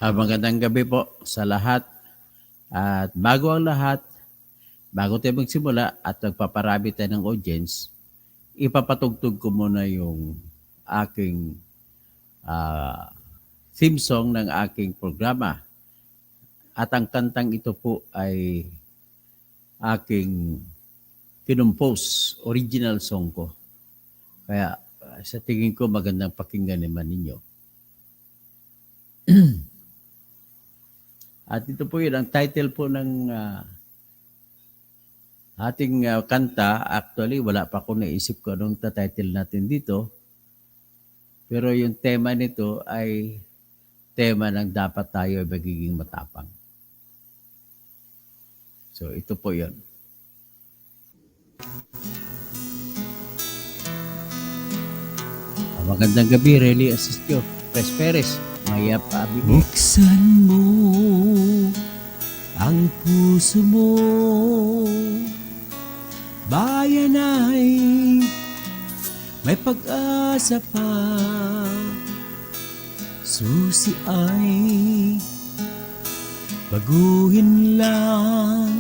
Magandang gabi po sa lahat. At bago ang lahat, bago tayo magsimula at magpaparami tayo ng audience, ipapatugtog ko muna yung aking ah, theme song ng aking programa. At ang kantang ito po ay aking kinumpose, original song ko. Kaya sa tingin ko magandang pakinggan naman ninyo. At ito po yun, ang title po ng ating kanta. Actually, wala pa ako naisip ko anong title natin dito. Pero yung tema nito ay tema ng dapat tayo ay magiging matapang. So, ito po yun. Magandang gabi, Relly Asistio. Perez, Maya Paabigay. Buksan mo ang puso mo, bayan ay may pag-asa pa. Susi ay baguhin lang,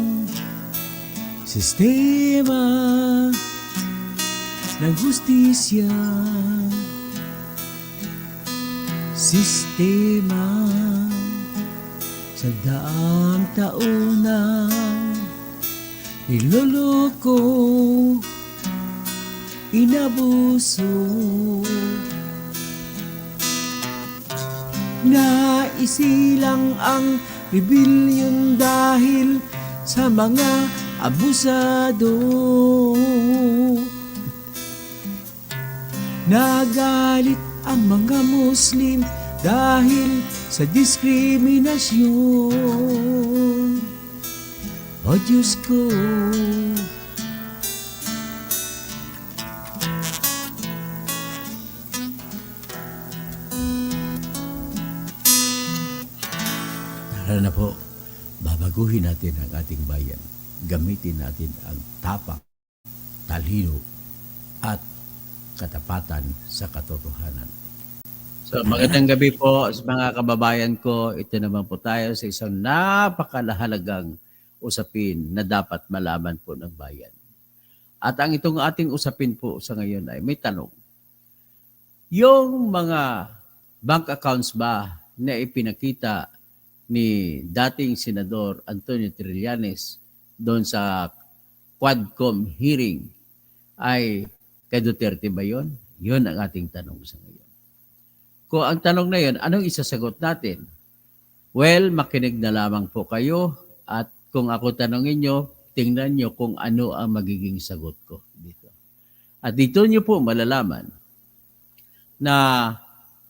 sistema ng hustisya, sistema sa daang taon na niloloko, inabuso. Naisilang ang rebellion dahil sa mga abusado. Nagalit ang mga Muslim dahil sa diskriminasyon. O Diyos ko, Tara na po, babaguhin natin ang ating bayan. Gamitin natin ang tapak, talino, at katapatan sa katotohanan. So, magandang gabi po sa mga kababayan ko. Ito naman po tayo sa isang napakalahalagang usapin na dapat malaman po ng bayan. At ang itong ating usapin po sa ngayon ay may tanong. Yung mga bank accounts ba na ipinakita ni dating Senador Antonio Trillanes doon sa Quadcom hearing ay kay Duterte ba yun? Yun ang ating tanong sa ngayon. Kung ang tanong na yun, anong isasagot natin? Well, makinig na lamang po kayo at kung ako tanongin nyo, tingnan nyo kung ano ang magiging sagot ko dito. At dito nyo po malalaman na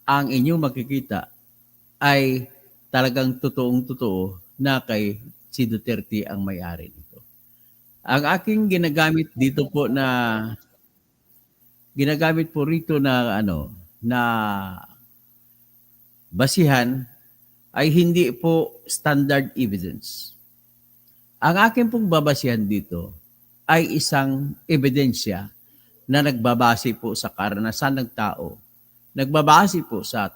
ang inyong makikita ay talagang totoong-totoo na kay si Duterte ang may-ari nito. Ang aking ginagamit dito po na ginagamit po rito na na basihan ay hindi po standard evidence. Ang akin pong babasihan dito ay isang ebidensya na nagbabase po sa karanasan ng tao, nagbabase po sa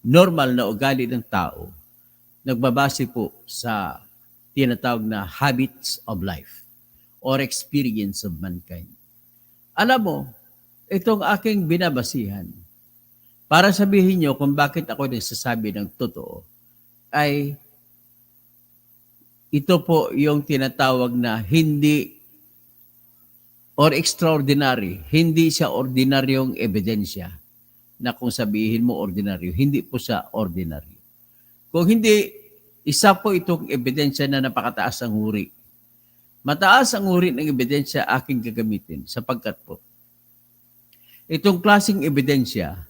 normal na ugali ng tao, nagbabase po sa tinatawag na habits of life or experience of mankind. Alam mo, itong aking binabasihan, para sabihin nyo kung bakit ako nagsasabi ng totoo, ay ito po yung tinatawag na hindi or extraordinary, hindi siya ordinaryong ebidensya na kung sabihin mo ordinaryo, hindi po siya ordinaryo. Kung hindi, isa po itong ebidensya na napakataas ang uri. Mataas ang uri ng ebidensya aking gagamitin sapagkat po, itong klaseng ebidensya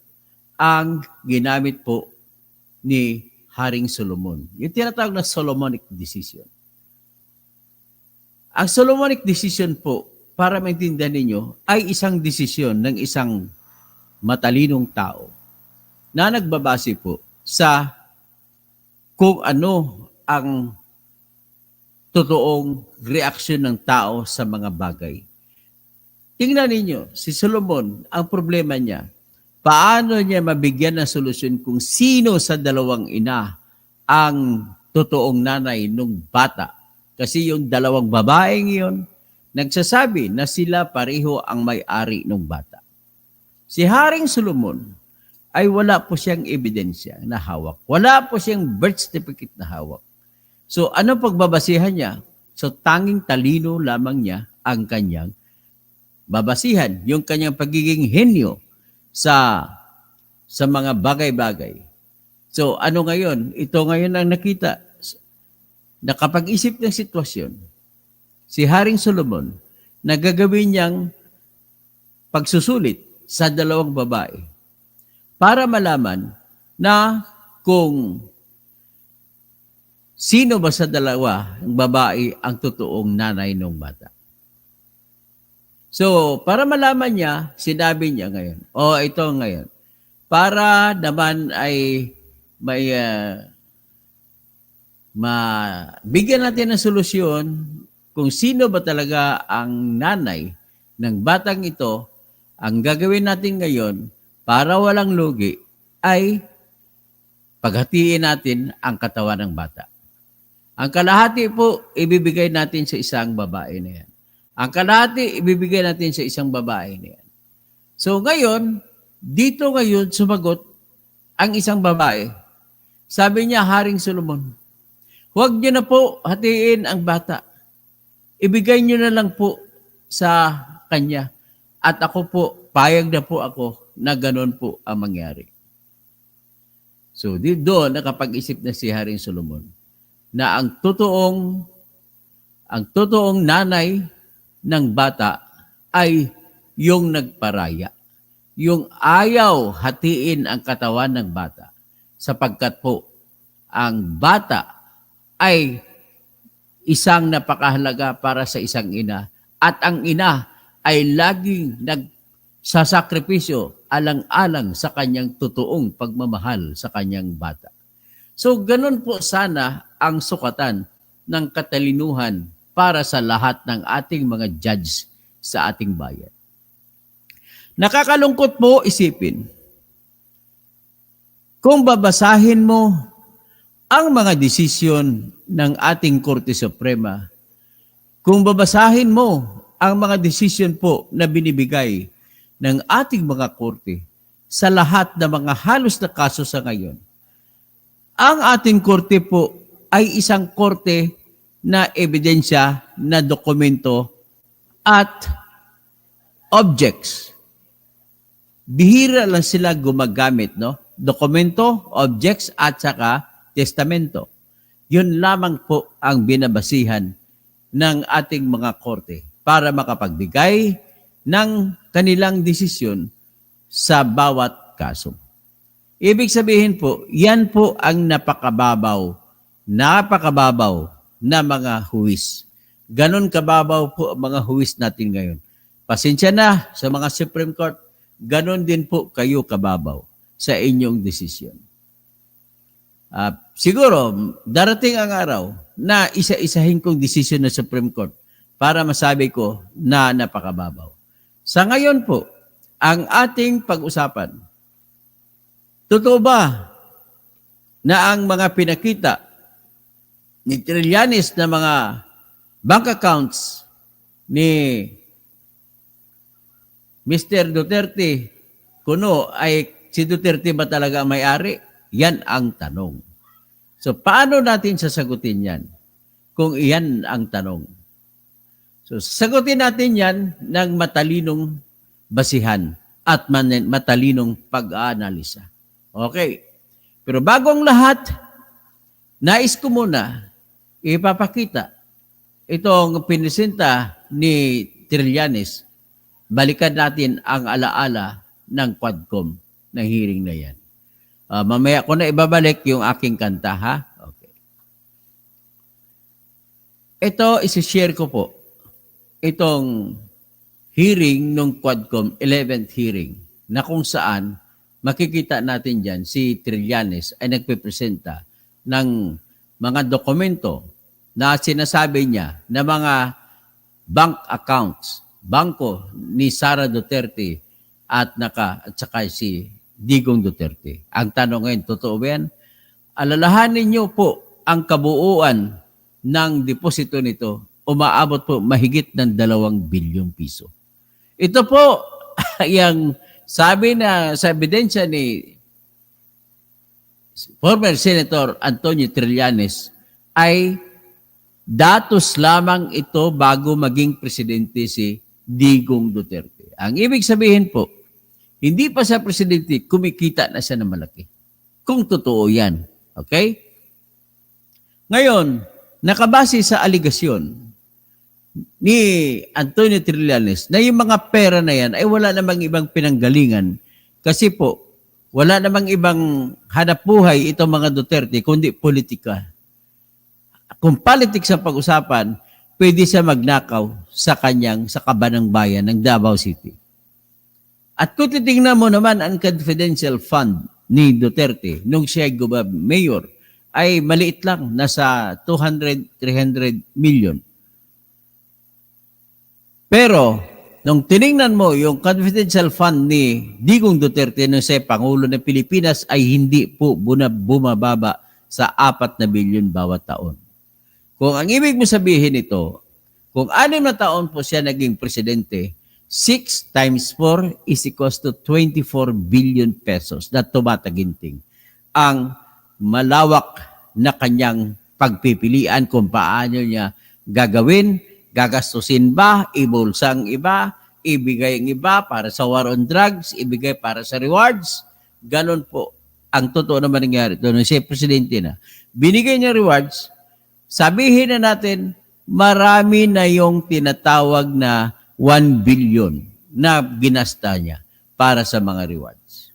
ang ginamit po ni Haring Solomon. Yung tinatawag na Solomonic Decision. Ang Solomonic Decision po, para maintindihan ninyo, ay isang desisyon ng isang matalinong tao na nagbabase po sa kung ano ang totoong reaksyon ng tao sa mga bagay. Tingnan ninyo, si Solomon, ang problema niya, paano niya mabigyan ng solusyon kung sino sa dalawang ina ang totoong nanay nung bata? Kasi yung dalawang babaeng yun, nagsasabi na sila pareho ang may-ari ng bata. Si Haring Solomon ay wala po siyang ebidensya na hawak. Wala po siyang birth certificate na hawak. So ano pagbabasihan niya? So tanging talino lamang niya ang kanyang babasihan, yung kanyang pagiging henyo sa mga bagay-bagay. So ano ngayon? Ito ngayon ang nakita. Nakapag-isip ng sitwasyon, si Haring Solomon, na gagawin niyang pagsusulit sa dalawang babae para malaman na kung sino ba sa dalawa ang babae ang totoong nanay ng bata. So, para malaman niya, sinabi niya ngayon, ito ngayon, para naman ay may bigyan natin ng solusyon kung sino ba talaga ang nanay ng batang ito, ang gagawin natin ngayon para walang lugi ay paghatiin natin ang katawan ng bata. Ang kalahati po, ibibigay natin sa isang babae na yan. Ang kalahati, ibibigay natin sa isang babae na yan. So ngayon, dito ngayon sumagot ang isang babae. Sabi niya, Haring Solomon, huwag niyo na po hatiin ang bata. Ibigay niyo na lang po sa kanya. At ako po, payag na po ako na ganun po ang mangyari. So doon nakapag-isip na si Haring Solomon na ang totoong nanay ng bata ay yung nagparaya. Yung ayaw hatiin ang katawan ng bata sapagkat po ang bata ay isang napakahalaga para sa isang ina at ang ina ay laging nagsasakripisyo alang-alang sa kanyang totoong pagmamahal sa kanyang bata. So ganun po sana ang sukatan ng katalinuhan para sa lahat ng ating mga judge sa ating bayan. Nakakalungkot po isipin, kung babasahin mo ang mga desisyon ng ating Korte Suprema, kung babasahin mo ang mga desisyon po na binibigay ng ating mga korte sa lahat ng mga halos na kaso sa ngayon, ang ating korte po ay isang korte na ebidensya, na dokumento at objects. Bihira lang sila gumagamit, no? Dokumento, objects at saka testamento. Yun lamang po ang binabasihan ng ating mga korte para makapagbigay ng kanilang desisyon sa bawat kaso. Ibig sabihin po, yan po ang napakababaw na mga huwis. Ganon kababaw po ang mga huwis natin ngayon. Pasensya na sa mga Supreme Court, ganon din po kayo kababaw sa inyong desisyon. Siguro, darating ang araw na isa-isahin kong desisyon ng Supreme Court para masabi ko na napakababaw. Sa ngayon po, ang ating pag-usapan, totoo ba na ang mga pinakita ni Trillanes na mga bank accounts ni Mr. Duterte kuno ay si Duterte ba talaga ang may-ari? Yan ang tanong. So paano natin sasagutin yan kung iyan ang tanong? So sagutin natin yan ng matalinong basihan at matalinong pag-aanalisa. Okay. Pero bago ang lahat, nais ko muna ipapakita itong pinisenta ni Trillanes. Balikan natin ang alaala ng Quadcom na hearing na yan. Mamaya ko na ibabalik yung aking kanta, ha? Okay. Ito, isi-share ko po. Itong hearing ng Quadcom, 11th hearing, na kung saan makikita natin dyan si Trillanes ay nagpipresenta ng mga dokumento na sinasabi niya na mga bank accounts, bangko ni Sara Duterte at saka si Digong Duterte. Ang tanong ngayon, totoo ba yan? Alalahanin niyo po ang kabuuan ng deposito nito, umaabot po mahigit ng 2 bilyong piso. Ito po yung sabi na sa ebidensya ni former Senator Antonio Trillanes ay datos lamang ito bago maging presidente si Digong Duterte. Ang ibig sabihin po, hindi pa sa presidente, kumikita na siya ng malaki. Kung totoo yan. Okay? Ngayon, nakabase sa aligasyon ni Antonio Trillanes na yung mga pera na yan ay wala namang ibang pinanggalingan kasi po, wala namang ibang hanap buhay itong mga Duterte kundi politika. Kung politics ang pag-usapan, pwede siya magnakaw sa kabanang bayan ng Davao City. At kung titingnan mo naman ang confidential fund ni Duterte nung siya mayor, ay maliit lang, nasa 200, 300 million. Pero, nung tiningnan mo yung confidential fund ni Digong Duterte nung siya Pangulo ng Pilipinas ay hindi po bumababa sa 4 na bilyon bawat taon. Kung ang ibig mo sabihin ito, kung 6 na taon po siya naging presidente, 6 times 4 is equals to 24 billion pesos na tumataginting. Ang malawak na kanyang pagpipilian kung paano niya gagawin, gagastusin ba, ibulsang iba, ibigay ang iba para sa war on drugs, ibigay para sa rewards. Ganon po ang totoo naman nangyari. Ito nung siya presidente na. Binigay niya rewards, sabihin na natin, marami na yung tinatawag na 1 billion na ginasta niya para sa mga rewards.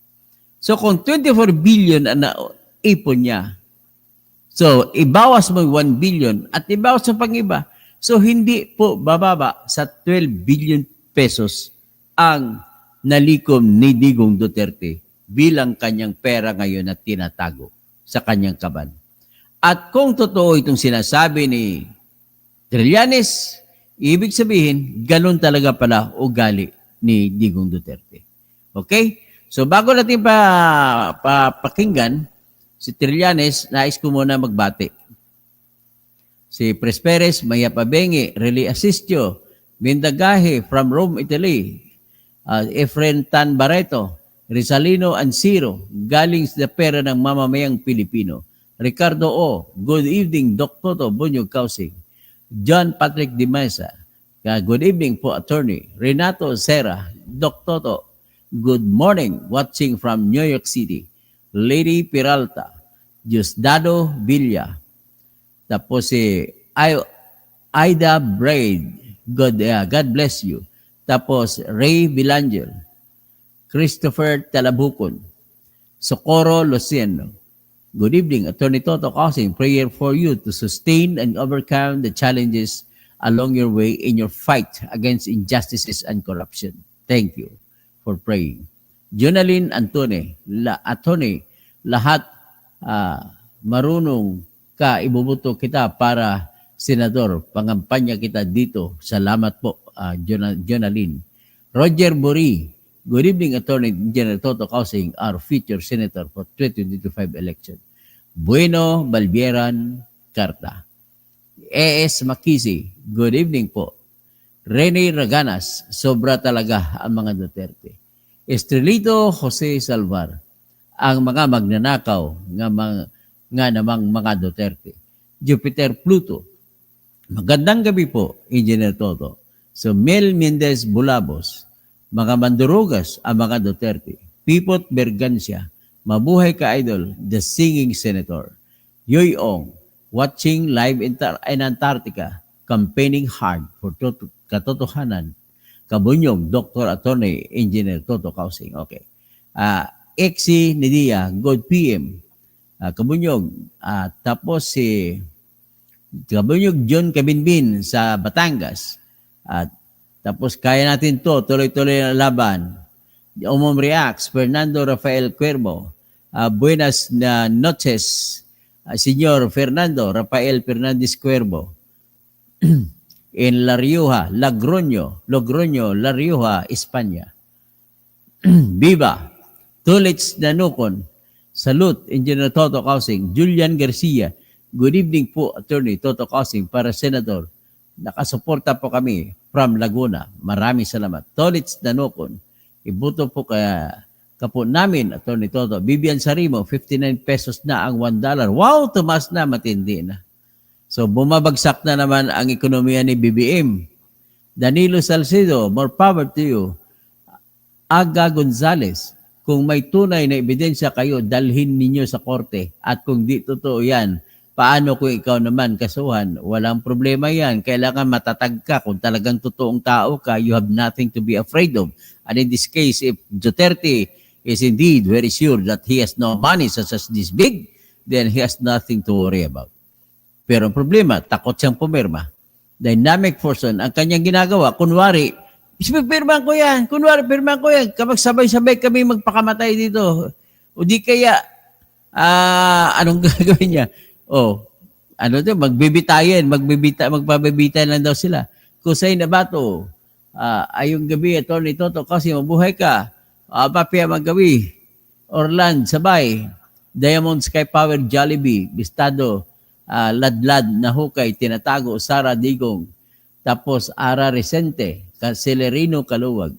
So kung 24 billion ang naipon niya, so ibawas mo 1 billion at ibawas sa pang-iba, so hindi po bababa sa 12 billion pesos ang nalikom ni Digong Duterte bilang kanyang pera ngayon na tinatago sa kanyang kaban. At kung totoo itong sinasabi ni Trillanes, ibig sabihin, ganun talaga pala ugali ni Digong Duterte. Okay? So bago natin pakinggan si Trillanes, nais ko muna magbati. Si Presperes, Maya Pabengi, Reli Asistio, Bindagahe from Rome, Italy, Efren Tan Barreto, Rizalino Ansiro, galing sa pera ng mamamayang Pilipino. Ricardo O, good evening, Dr. Toto Bunyog Kausing. John Patrick Di Mesa, good evening po, attorney. Renato Serra, Dr. Toto, good morning, watching from New York City. Lady Peralta, Diosdado Villa, tapos si Ida Braid, God bless you. Tapos Ray Vilangel, Christopher Talabukon, Socorro Luciano. Good evening, Attorney Toto Kausing. Prayer for you to sustain and overcome the challenges along your way in your fight against injustices and corruption. Thank you for praying. Jonalyn Antone, Attorney, lahat marunong ka, ibubuto kita para senador. Pangampanya kita dito. Salamat po, Jonalyn. Roger Buri, good evening, Attorney General Toto Kausing, our future senator for 2025 election. Bueno Balbieran Carta. A.S. Makisi, good evening po. Rene Raganas, sobra talaga ang mga Duterte. Estrelito Jose Salvar, ang mga magnanakaw nga namang mga Duterte. Jupiter Pluto, magandang gabi po, Engineer Toto. So Mel Mendez Bulabos, mga mandurugas ang mga Duterte. Pipot Bergancia, mabuhay ka idol, the singing senator. Yoy Ong, watching live in Antarctica, campaigning hard for katotohanan. Kabunyog, Dr. Attorney Engineer Toto Kausing. Okay. Exi Nidia, good PM. Kabunyog. Tapos si Kabunyog John Kabinbin sa Batangas. Tapos kaya natin to, tuloy-tuloy na laban. Umom Reacts, Fernando Rafael Cuervo. Buenas noches, Señor Fernando Rafael Fernandez Cuervo. In La Rioja, Logroño, La Rioja, España. Viva, Tulits Danukon, Salute, Engineer Toto Kausing, Julian Garcia. Good evening po, Attorney Toto Kausing, para Senador. Nakasuporta po kami from Laguna. Maraming salamat. Tulits Danukon, ibuto po kaya kapo namin, Attorney Toto. Vivian Sarimo, 59 pesos na ang $1. Wow, tumas na, matindi na. So, bumabagsak na naman ang ekonomiya ni BBM. Danilo Salcedo, more power to you. Aga Gonzales, kung may tunay na ebidensya kayo, dalhin ninyo sa korte. At kung di totoo yan, paano kung ikaw naman kasuhan? Walang problema yan. Kailangan matatag ka. Kung talagang totoong tao ka, you have nothing to be afraid of. And in this case, if Duterte is indeed very sure that he has no money such as this big, then he has nothing to worry about. Pero ang problema, takot siyang pumirma. Dynamic person, ang kanyang ginagawa, kunwari, pirman ko yan. Kunwari, pirman ko yan. Kapag sabay-sabay kami magpakamatay dito. O di kaya, anong gagawin niya? Magpabibitayan lang daw sila. Kusay na bato, ayong gabi, Attorney Toto, kasi mabuhay ka. Papaya magawi. Orland, sabay. Diamond Sky Power, Jollibee, Bistado, Ladlad, Nahukay, Tinatago, Sara Digong. Tapos Ara Resente, Celerino Caluwag,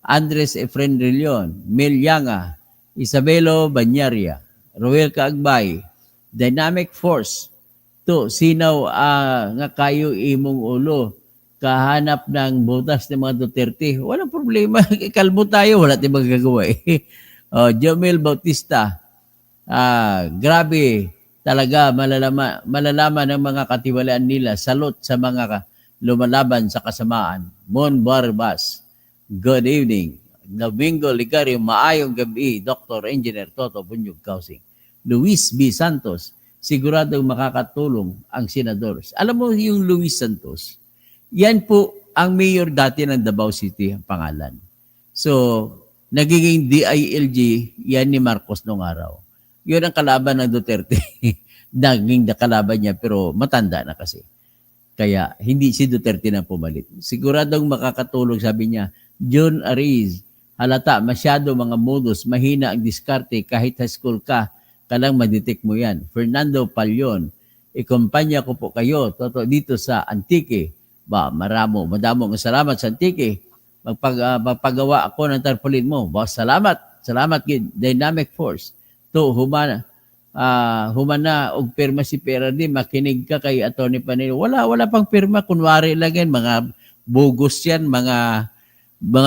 Andres Efren Rillion, Mel Yanga, Isabelo Banyaria, Roel Kaagbay, Dynamic Force, to sinaw nga kayo imong ulo, kahanap ng butas ng mga Duterte. Walang problema, kalbo tayo, wala tayong magagawa eh. Jomel Bautista, grabe, talaga malalaman ng mga katiwalaan nila, salot sa mga lumalaban sa kasamaan. Mon Barbas, good evening. Domingo Ligario, maayong gabi, Dr. Engineer Toto Bunyog Kausing. Luis B. Santos, siguradong makakatulong ang senador. Alam mo yung Luis Santos, yan po ang mayor dati ng Davao City, ang pangalan. So, nagiging DILG, yan ni Marcos nung araw. Yun ang kalaban ng Duterte. Naging kalaban niya, pero matanda na kasi. Kaya hindi si Duterte na pumalit. Siguradong makakatulong, sabi niya. John Ariz, halata, masyado mga modus, mahina ang diskarte, kahit high school ka, kalang madetect mo yan. Fernando Palyon, ikumpanya ko po kayo dito sa Antique. Madamong salamat sa Antique. Magpagawa ako ng tarpaulin mo. Salamat Dynamic Force. Humana og pirma si Peradi, makinig ka kay Atty. Panelo. Wala pang pirma, kunwari lang yan, mga bogus yan, mga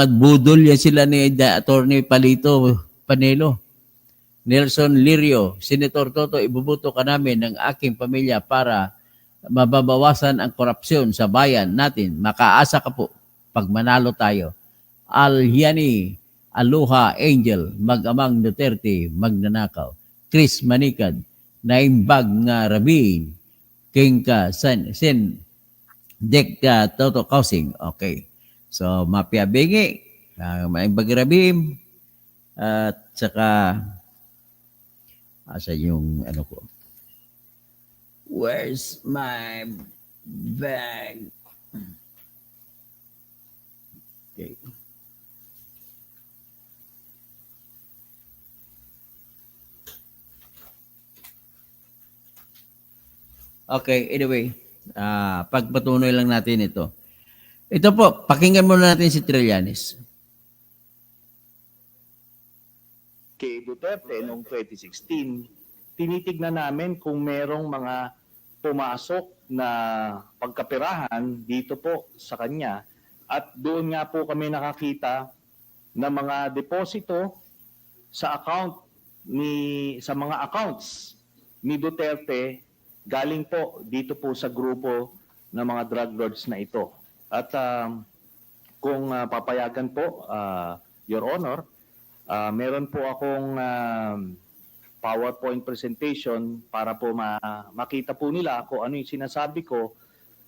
budol yan sila ni Atty. Panelo. Nelson Lirio, Senator Toto, ibubuto ka namin ng aking pamilya para mababawasan ang korupsyon sa bayan natin. Makaasa ka po pag manalo tayo. Alhiani, Aloha Angel, Mag-amang Duterte, magnanakaw. Chris Manikad, naimbag nga Rabin, King ka Sen Dek ka Toto Kausing. Okay. So, Mapia Bengi, maimbag Rabin, at saka, asa yung ano ko? Where's my bag? Okay. Okay, anyway, pagpatuloy lang natin ito. Ito po, pakinggan muna natin si Trillanes. Kay Duterte noong 2016, tinitignan namin kung merong mga pumasok na pagkapirahan dito po sa kanya at doon nga po kami nakakita ng mga deposito sa sa mga accounts ni Duterte galing po dito po sa grupo ng mga drug lords na ito. At kung papayagan po, Your Honor, meron po akong PowerPoint presentation para po makita po nila kung ano yung sinasabi ko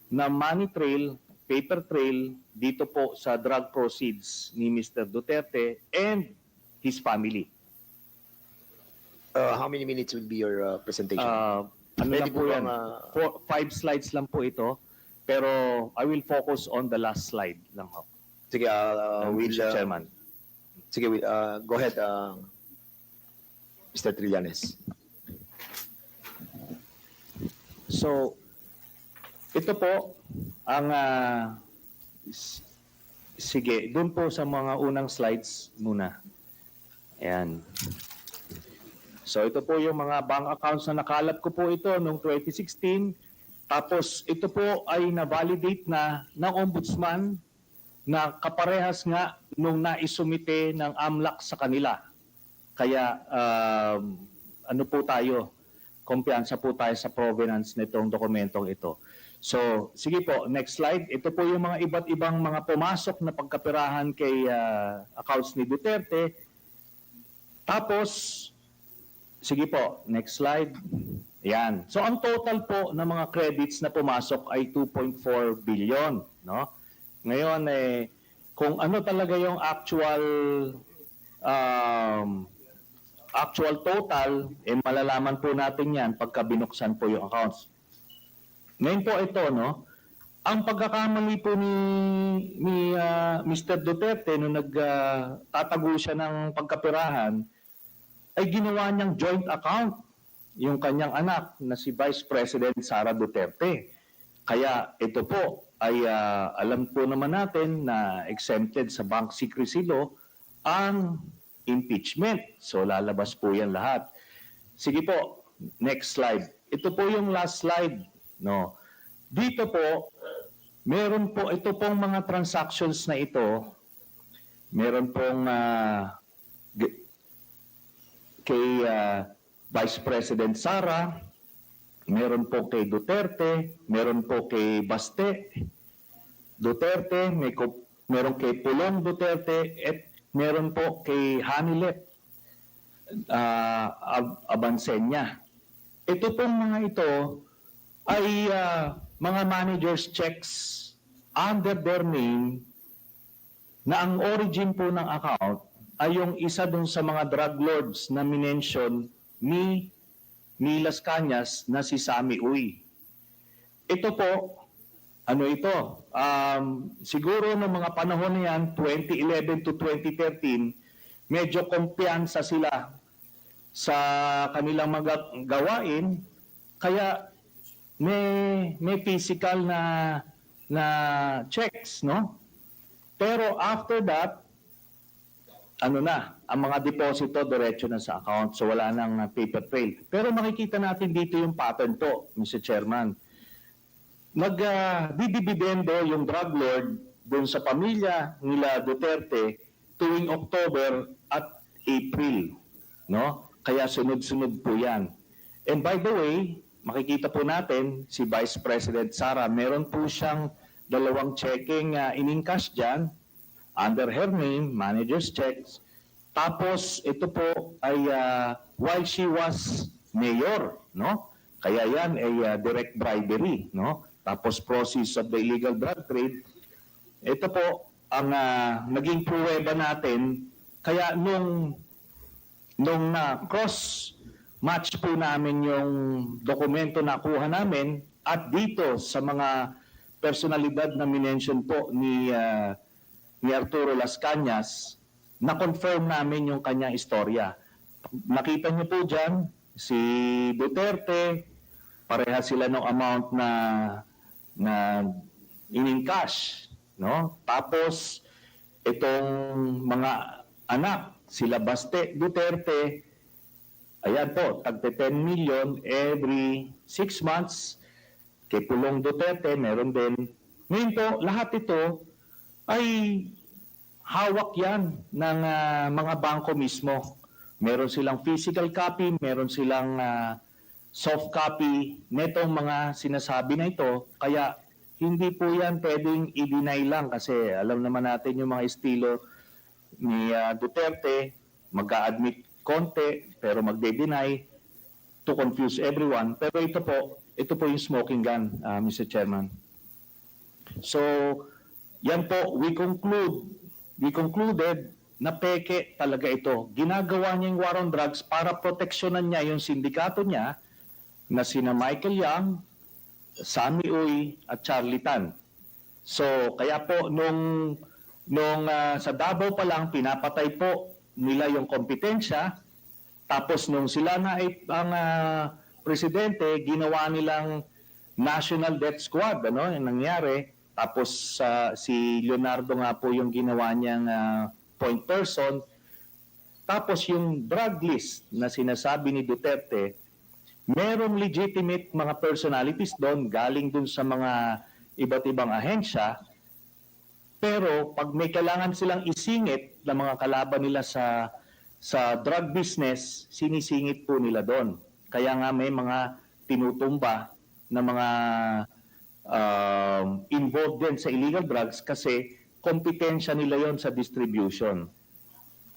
na money trail, paper trail dito po sa drug proceeds ni Mr. Duterte and his family. How many minutes will be your presentation? Ano na po yan? 5 slides lang po ito. Pero I will focus on the last slide lang ho. Sige, Mr. Chairman. Sige, go ahead, Mr. Trillanes. So, ito po ang sige, doon po sa mga unang slides muna. Ayan. So ito po yung mga bank accounts na nakalap ko po ito noong 2016. Tapos ito po ay na-validate na ng ombudsman na kaparehas nga nung naisumite ng AMLAC sa kanila. Kaya ano po tayo, kumpiyansa po tayo sa provenance nitong dokumentong ito. So, sige po, next slide. Ito po yung mga iba't ibang mga pumasok na pagkapirahan kay accounts ni Duterte. Tapos, sige po, next slide. Yan. So, ang total po ng mga credits na pumasok ay 2.4 billion. No? Ngayon, kung ano talaga yung actual total, malalaman po natin yan pagka binuksan po yung accounts. Ngayon po ito, no? Ang pagkakamali po ni Mr. Duterte nung nagtatago siya ng pagkapirahan ay ginawa niyang joint account yung kanyang anak na si Vice President Sara Duterte. Kaya ito po ay alam po naman natin na exempted sa bank secrecy law ang impeachment. So lalabas po yan lahat. Sige po, next slide. Ito po yung last slide. No. Dito po, meron po ito pong mga transactions na ito. Meron pong kay Vice President Sara, meron po kay Duterte, meron po kay Baste Duterte, meron kay Pulong Duterte, at meron po kay Hanilet Abansenya. Ito pong mga ito ay mga managers checks under their name na ang origin po ng account ay yung isa dun sa mga drug lords na minention ni Las Cañas na si Sammy Uy. Ito po, ano ito? Siguro ng mga panahon na yan, 2011 to 2013, medyo kumpiyansa sila sa kanilang mga gawain, kaya may physical na checks, no? Pero after that, ang mga deposito diretso na sa account, so wala nang paper trail. Pero makikita natin dito yung pattern po, Mr. Chairman. Nagdidibidendo yung drug lord doon sa pamilya nila Duterte tuwing October at April, no? Kaya sunod-sunod po yan. And by the way, makikita po natin si Vice President Sara, meron po siyang dalawang checking in-encash dyan under her name, manager's checks. Tapos ito po ay while she was mayor, no? Kaya yan ay direct bribery, no? Tapos process of the illegal drug trade. Ito po ang naging pruweba natin. Kaya nung cross match po namin yung dokumento na kuha namin at dito sa mga personalidad na minention po ni Arturo Las Cañas, na-confirm namin yung kanyang istorya. Nakita niyo po dyan, si Duterte, pareha sila ng amount na in-encash, no? Tapos itong mga anak, sila Baste Duterte, ayan po, tagte 10 million every 6 months. Kay Pulong Duterte, meron din. Ngayon po, lahat ito ay hawak yan ng mga bangko mismo. Meron silang physical copy, meron silang soft copy netong mga sinasabi na ito. Kaya hindi po yan pwedeng i-deny lang kasi alam naman natin yung mga estilo ni Duterte, mag-a-admit konti pero magde-deny to confuse everyone. Pero ito po yung smoking gun, Mr. Chairman. So, yan po, we concluded na peke talaga ito. Ginagawa niya yung war on drugs para proteksyonan niya yung sindikato niya na sina Michael Yang, Sammy Uy at Charlie Tan. So, kaya po nung nung sa Davao pa lang, pinapatay po nila yung kompetensya. Tapos nung sila nga ay ang presidente, ginawa nilang National Death Squad, ano, yung nangyari. Tapos si Leonardo nga po yung ginawa niyang point person. Tapos yung drug list na sinasabi ni Duterte, merong legitimate mga personalities doon, galing doon sa mga iba't ibang ahensya. Pero pag may kailangan silang isingit na mga kalaban nila sa drug business, sinisingit po nila doon. Kaya nga may mga tinutumba na mga involved din sa illegal drugs kasi kompetensya nila yon sa distribution.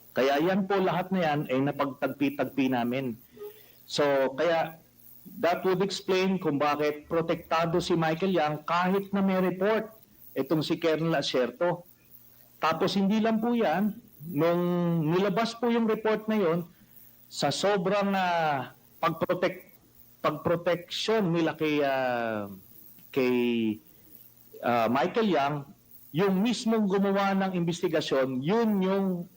Kaya yan po lahat na yan ay napagtagpi-tagpi namin. So kaya that would explain kung bakit protektado si Michael Yang kahit na may report itong si Colonel Asierto. Tapos hindi lang po yan, nung nilabas po yung report na yon, sa sobrang pagproteksyon nila kay Michael Yang, yung mismong gumawa ng investigasyon, yun yung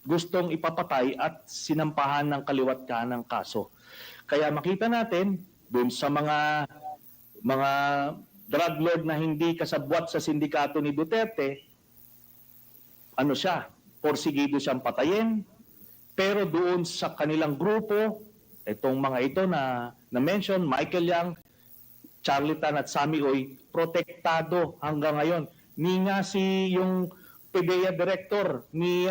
gustong ipapatay at sinampahan ng kaliwat kanang kaso. Kaya makita natin dun sa mga drug lord na hindi kasabwat sa sindikato ni Duterte, ano siya, porsigido siyang patayin, pero doon sa kanilang grupo, itong mga ito na mention, Michael Yang, Charlie Tan at Sammy Oy, protektado hanggang ngayon. Ni nga si yung PDEA director ni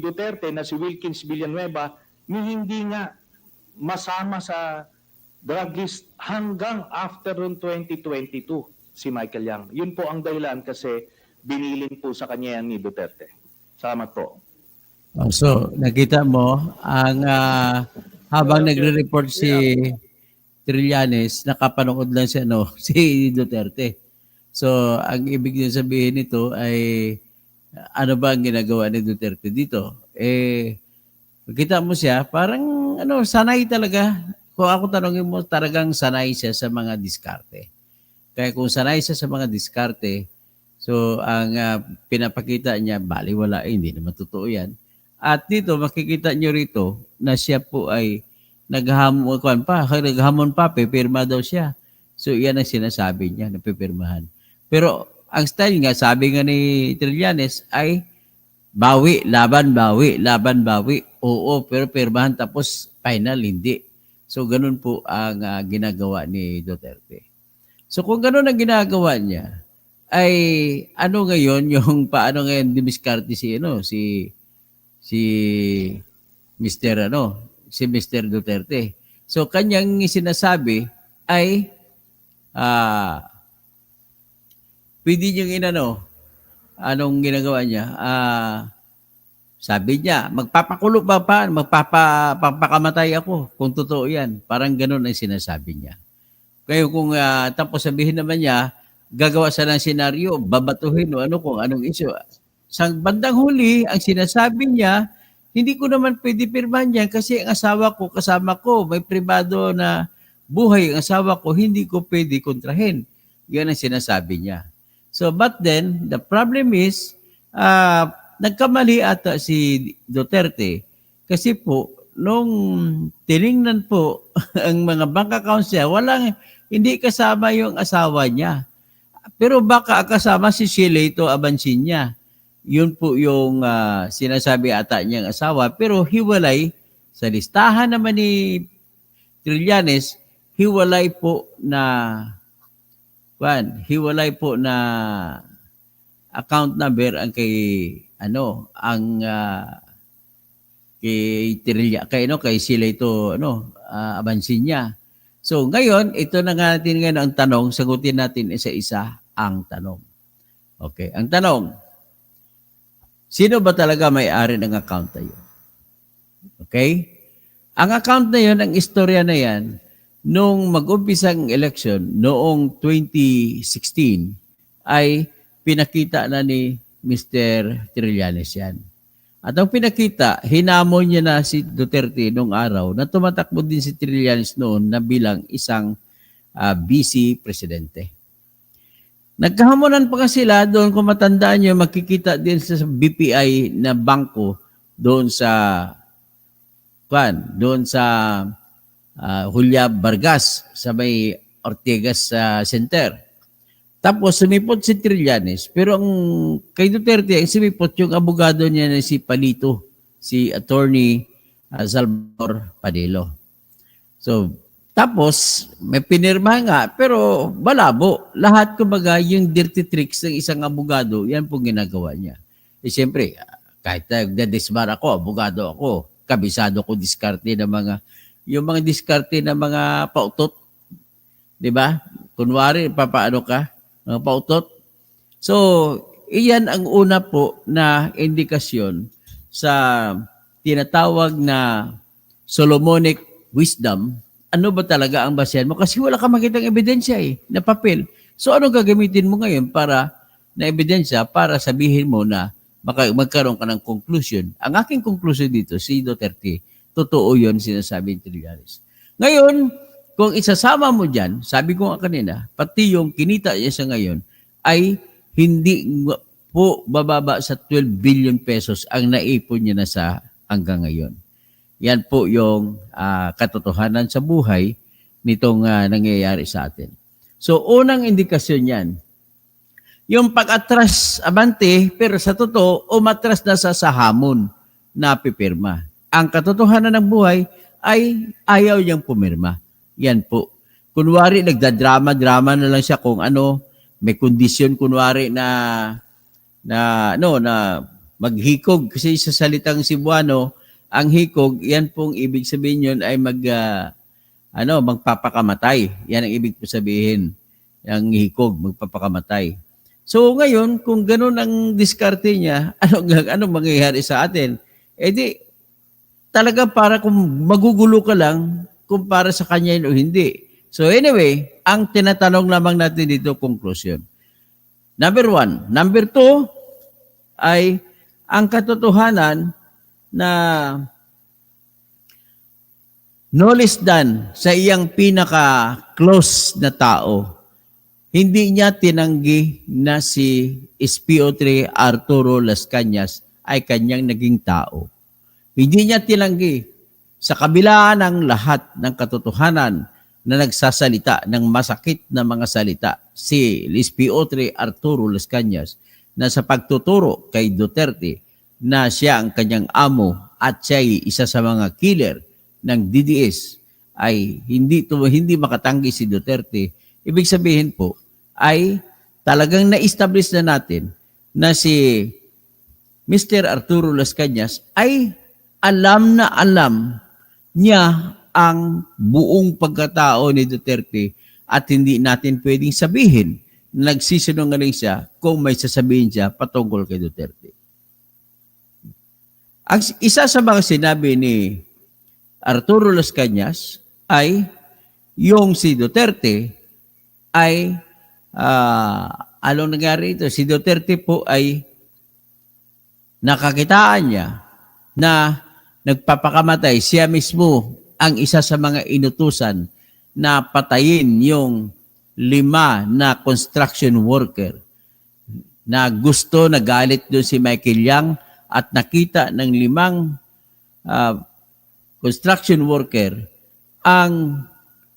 Duterte na si Wilkins Villanueva, ni hindi nga masama sa drug list hanggang after 2022 si Michael Yang. Yun po ang dahilan kasi binilin po sa kanya yan ni Duterte. Salamat po. So, nakita mo, ang habang nagre-report si Trillanes, nakapanood lang si, si Duterte. So, ang ibig din sabihin nito ay ano ba ang ginagawa ni Duterte dito? Kita mo siya, parang sanay talaga. Kung ako tanongin mo, talagang sanay siya sa mga diskarte. Kaya kung sanay siya sa mga diskarte, so ang pinapakita niya, baliwala, hindi naman totoo yan. At dito, makikita niyo rito na siya po ay naghamon pa, pipirma daw siya. So yan ang sinasabi niya, napipirmahan. Pero ang style nga, sabi nga ni Trillanes ay bawi, laban, bawi, laban, bawi. Oo, pero pirmahan tapos final, hindi. So, ganun po ang ginagawa ni Duterte. So, kung ganun ang ginagawa niya, ay ano ngayon yung paano ngayon dimiskarte si Mr. Duterte. So, kanyang sinasabi ay pwede niyang anong ginagawa niya? Sabi niya, magpapakulo magpapakamatay ako kung totoo yan. Parang ganun ang sinasabi niya. Kaya kung tapos sabihin naman niya, gagawa siya ng senaryo, babatuhin o kung anong issue. Sa bandang huli, ang sinasabi niya, hindi ko naman pwede pirmahan yan kasi ang asawa ko, kasama ko, may pribado na buhay ang asawa ko, hindi ko pwede kontrahin. Yan ang sinasabi niya. So, but then, the problem is, nagkamali ata si Duterte kasi po, nung tiningnan po ang mga bank accounts niya, hindi kasama yung asawa niya. Pero baka kasama si Sheleito Abansin niya. Yun po yung sinasabi ata niyang asawa. Pero hiwalay, sa listahan naman ni Trillanes, hiwalay po na account number ang kay kay Sheleito Abansin niya. So ngayon, ito na nga natin ngayon ang tanong, sagutin natin isa-isa ang tanong. Okay, ang tanong, sino ba talaga may-ari ng account na yun? Okay? Ang account na yun, ang istorya na yan, nung mag-umpisang election noong 2016 ay pinakita na ni Mr. Trillanes yan. At ang pinakita, hinamon niya na si Duterte noong araw na tumatakbo din si Trillanes noon na bilang isang vice presidente. Nagkahamunan pa kasi sila doon, kung matandaan nyo, makikita din sa BPI na bangko doon sa Julia Vargas sa may Ortigas Center. Tapos sumipot si Trillanes, pero ang kay Duterte, ang sumipot yung abogado niya na si Palito, si Attorney Salvador Padelo. So, tapos may pinirma nga, pero malabo. Lahat kumbaga yung dirty tricks ng isang abogado, yan po ginagawa niya. Eh siyempre, kahit nagdadisbar ako, abogado ako, kabisado ko diskarte ng yung mga diskarte ng mga pautot. 'Di ba? Kunwari, papaano ka? Mga pautot. So, iyan ang una po na indikasyon sa tinatawag na Solomonic wisdom. Ano ba talaga ang basehan mo? Kasi wala ka makitang ebidensya na papel. So, ano gagamitin mo ngayon na ebidensya para sabihin mo na magkaroon ka ng conclusion? Ang aking conclusion dito, si Duterte, totoo yun sinasabi ni Trillanes. Ngayon, kung isasama mo dyan, sabi ko nga kanina, pati yung kinita niya sa ngayon ay hindi po bababa sa 12 billion pesos ang naipon niya na sa hanggang ngayon. Yan po yung katotohanan sa buhay nitong nangyayari sa atin. So, unang indikasyon yan, yung pag-atras abante, pero sa totoo, umatras na sa hamon na pipirma. Ang katotohanan ng buhay ay ayaw niyang pumirma. Yan po. Kunwari, nagdadrama-drama na lang siya kung ano, may kondisyon kunwari na maghikog. Kasi sa salitang Cebuano, ang hikog, yan pong ibig sabihin yun ay magpapakamatay. Yan ang ibig sabihin. Ang hikog, magpapakamatay. So ngayon, kung ganun ang diskarte niya, ano mangyayari sa atin? Eh di, talaga para kung magugulo ka lang kung para sa kanya o hindi. So anyway, ang tinatanong lamang natin dito, conclusion. Number 1. Number 2 ay ang katotohanan na no less than sa iyang pinaka-close na tao, hindi niya tinanggi na si SPO3 Arturo Las Cañas ay kanyang naging tao. Hindi niya tinanggi sa kabila ng lahat ng katotohanan na nagsasalita ng masakit na mga salita si SPO3 Arturo Las Cañas na sa pagtuturo kay Duterte na siya ang kanyang amo at siya ay isa sa mga killer ng DDS ay hindi makatanggi si Duterte. Ibig sabihin po ay talagang na-establish na natin na si Mr. Arturo Las Cañas ay alam niya ang buong pagkatao ni Duterte at hindi natin pwedeng sabihin na nagsisinungaling siya kung may sasabihin siya patungkol kay Duterte. Ang isa sa mga sinabi ni Arturo Las Cañas ay yung si Duterte ay anong nangyari ito? Si Duterte po ay nakakitaan niya na nagpapakamatay. Siya mismo ang isa sa mga inutusan na patayin yung 5 na construction worker na gusto, nagalit doon si Michael Yang at nakita ng 5 construction worker ang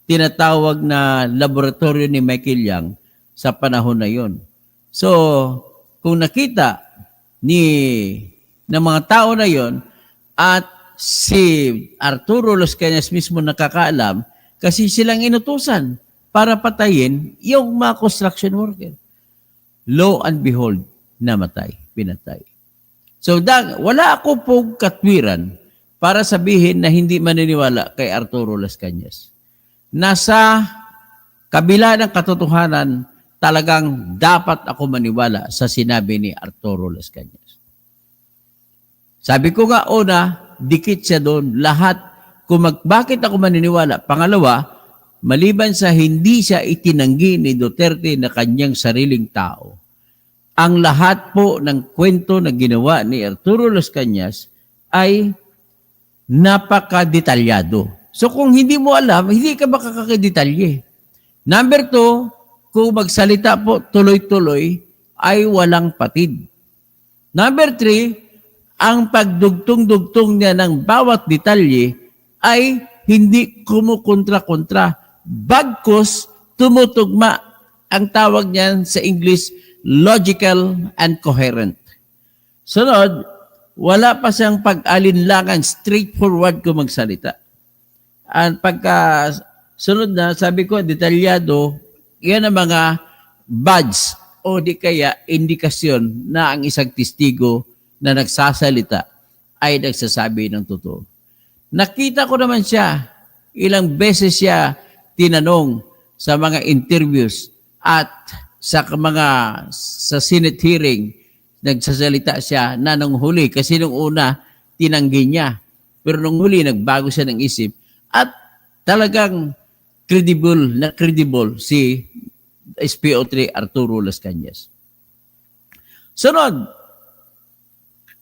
tinatawag na laboratorio ni Michael Yang sa panahon na yon. So, kung nakita ng mga tao na yon at si Arturo Las Cañas mismo nakakaalam kasi silang inutusan para patayin yung mga construction worker. Lo and behold, pinatay. So, wala ako pong katwiran para sabihin na hindi maniniwala kay Arturo Las Cañas. Nasa kabila ng katotohanan, talagang dapat ako maniwala sa sinabi ni Arturo Las Cañas. Sabi ko nga una, dikit siya doon. Lahat, bakit ako maniniwala? Pangalawa, maliban sa hindi siya itinanggi ni Duterte na kanyang sariling tao, ang lahat po ng kwento na ginawa ni Arturo Las Cañas ay napaka-detalyado. So kung hindi mo alam, hindi ka makakakidetalye. Number 2, kung magsalita po tuloy-tuloy, ay walang patid. Number 3, ang pagdugtong-dugtong niya ng bawat detalye ay hindi kumukontra-kontra. Bagkus, tumutugma. Ang tawag niyan sa English, logical and coherent. Sunod, wala pa siyang pag-alinlangan, straightforward kung magsalita. At pagka sunod na, sabi ko, detalyado, yan ang mga badge o di kaya indikasyon na ang isang testigo na nagsasalita ay nagsasabi ng totoo. Nakita ko naman siya, ilang beses siya tinanong sa mga interviews at sa Senate hearing, nagsasalita siya na nung huli, kasi nung una, tinanggi niya. Pero nung huli, nagbago siya ng isip. At talagang credible si SPO3 Arturo Las Cañas. Sunod,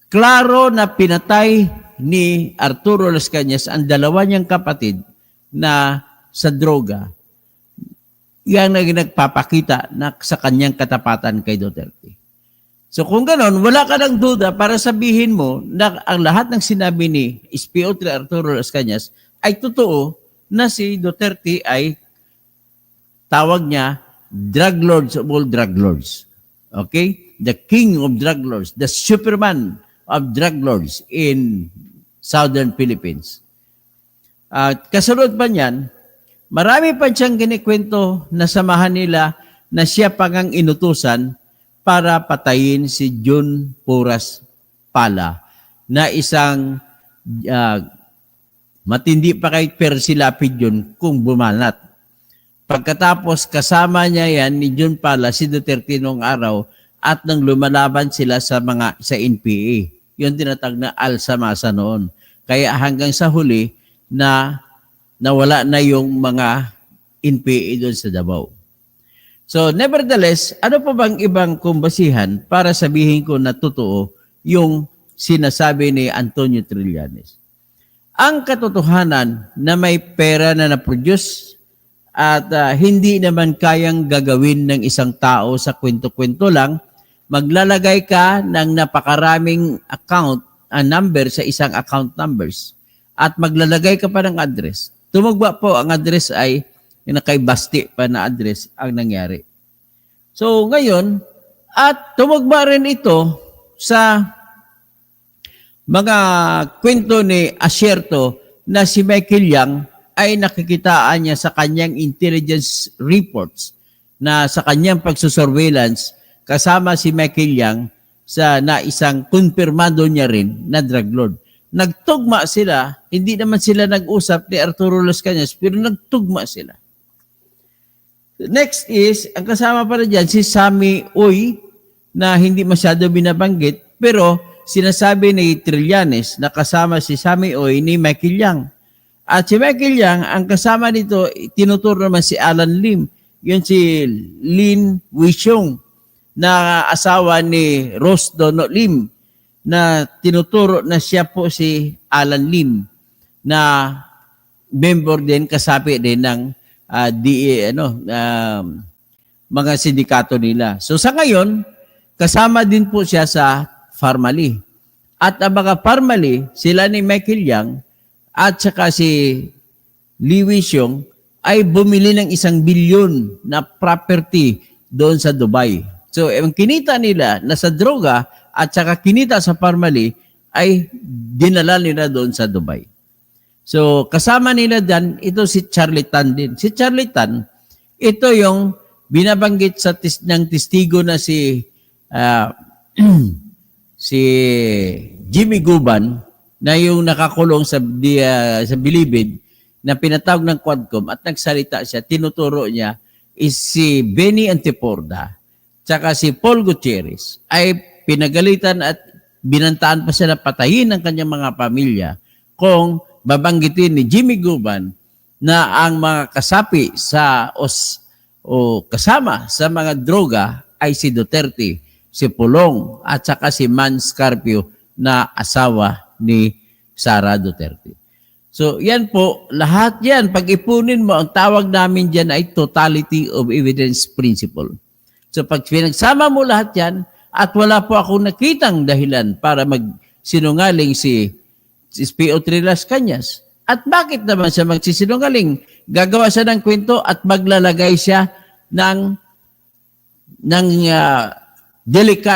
klaro na pinatay ni Arturo Las Cañas ang dalawa niyang kapatid na sa droga. Yan ang nagpapakita na sa kanyang katapatan kay Duterte. So kung ganon, wala ka ng duda para sabihin mo na ang lahat ng sinabi ni SPO3 Arturo Las Cañas ay totoo na si Duterte ay tawag niya drug lords of all drug lords. Okay? The king of drug lords, the superman of drug lords in southern Philippines. At kasunod pa niyan, marami pa siyang ginikwento na samahan nila na siya pangang inutusan para patayin si June Porras Pala na isang matindi pa kay Percy Lapid yun kung bumanat. Pagkatapos kasama niya yan ni June Pala si Duterte noong araw at nang lumalaban sila sa NPA. Yun tinatag na alsamasa noon. Kaya hanggang sa huli na nawala na yung mga NPA doon sa Davao. So, nevertheless, ano pa bang ibang kumbasihan para sabihin ko na totoo yung sinasabi ni Antonio Trillanes? Ang katotohanan na may pera na na-produce at hindi naman kayang gagawin ng isang tao sa kwento-kwento lang, maglalagay ka ng napakaraming number sa isang account numbers at maglalagay ka pa ng address. Tumugba po, ang address ay yung kay Basti pa na address ang nangyari. So ngayon, at tumugba rin ito sa mga kwento ni Asierto na si Michael Yang ay nakikitaan niya sa kanyang intelligence reports na sa kanyang pagsusurveillance kasama si Michael Yang na isang konfirmado niya rin na drug lord. Nagtugma sila, hindi naman sila nag-usap ni Arturo Las Cañas, pero nagtugma sila. Next is, ang kasama pa rin dyan, si Sammy Uy, na hindi masyado binabanggit, pero sinasabi ni Trillanes na kasama si Sammy Uy ni Michael Yang. At si Michael Yang, ang kasama nito, tinuturo naman si Alan Lim. Yun si Lin Wishong, na asawa ni Rose Dono Lim, na tinuturo na siya po si Alan Lim, na member din, kasapi din ng mga sindikato nila. So sa ngayon, kasama din po siya sa Farmally. At ang mga Farmally, sila ni Michael Yang at saka si Lee Wishong ay bumili ng 1 bilyon na property doon sa Dubai. So ang kinita nila na sa droga at saka kinita sa Farmally ay dinala nila doon sa Dubai. So, kasama nila dyan, ito si Charlie Tan din. Si Charlie Tan, ito yung binabanggit ng testigo na si Jimmy Guban, na yung nakakulong sa Bilibid, na pinatawag ng Quadcom at nagsalita siya, tinuturo niya, is si Benny Antiporda, tsaka si Paul Gutierrez, ay pinagalitan at binantaan pa siya na patayin ng kanyang mga pamilya kung babanggitin ni Jimmy Guban na ang mga kasapi o kasama sa mga droga ay si Duterte, si Pulong at saka si Man Scarpio na asawa ni Sara Duterte. So, yan po, lahat yan, pag ipunin mo, ang tawag namin dyan ay totality of evidence principle. So, pag pinagsama mo lahat yan, at wala po akong nakitang dahilan para magsinungaling si P.O. Trilas Cañas. At bakit naman siya magsisinungaling? Gagawa siya ng kwento at maglalagay siya ng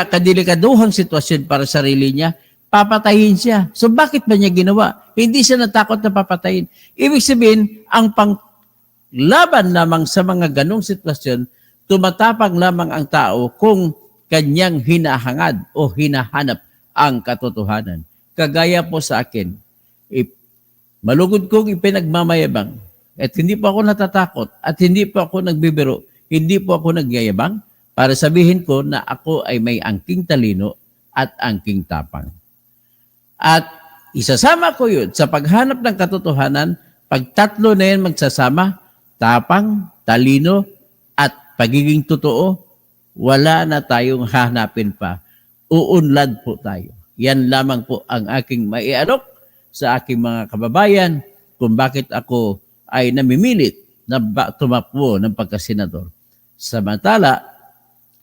kadilikaduhang sitwasyon para sa sarili niya, papatayin siya. So bakit ba niya ginawa? Hindi siya natakot na papatayin. Ibig sabihin, ang panglaban lamang sa mga ganong sitwasyon, tumatapang lamang ang tao kung kanyang hinahangad o hinahanap ang katotohanan. Kagaya po sa akin, malugod kong ipinagmamayabang at hindi po ako natatakot at hindi po ako nagbibiro, hindi po ako nagyayabang para sabihin ko na ako ay may angking talino at angking tapang. At isasama ko yun sa paghanap ng katotohanan, pag tatlo na yan magsasama, tapang, talino, at pagiging totoo, wala na tayong hanapin pa. Uunlad po tayo. Yan lamang po ang aking maialok sa aking mga kababayan kung bakit ako ay namimilit na tumakbo ng pagkasenador. Samantala,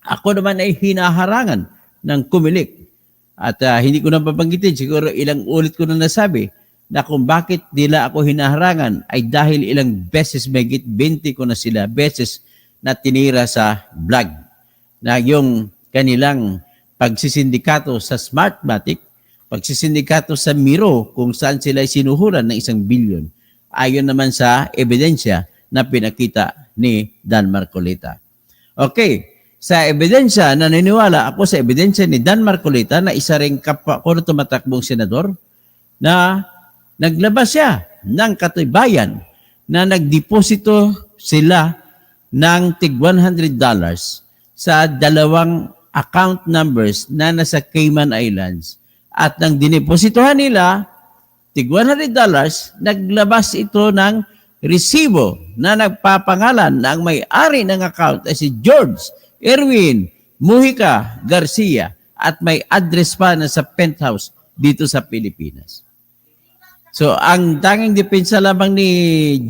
ako naman ay hinaharangan ng kumilik. At hindi ko na babanggitin, siguro ilang ulit ko na nasabi na kung bakit nila ako hinaharangan ay dahil ilang beses, megit 20 ko na sila beses na tinira sa vlog na yung kanilang pagsisindikato sa Smartmatic, pagsisindikato sa Miro kung saan sila sinuhuran ng 1 bilyon ayon naman sa ebidensya na pinakita ni Dan Marcolita. Okay. Sa ebidensya, naniniwala ako sa ebidensya ni Dan Marcolita na isa ring kapwa ko na tumatakbong senador na naglabas siya ng katibayan na nagdeposito sila ng tig $100 sa 2 account numbers na nasa Cayman Islands. At nang dinepositohan nila, tig $100, naglabas ito ng resibo na nagpapangalan na ang may-ari ng account ay si George Erwin Mujica Garcia at may address pa na sa penthouse dito sa Pilipinas. So, ang tanging depensa lamang ni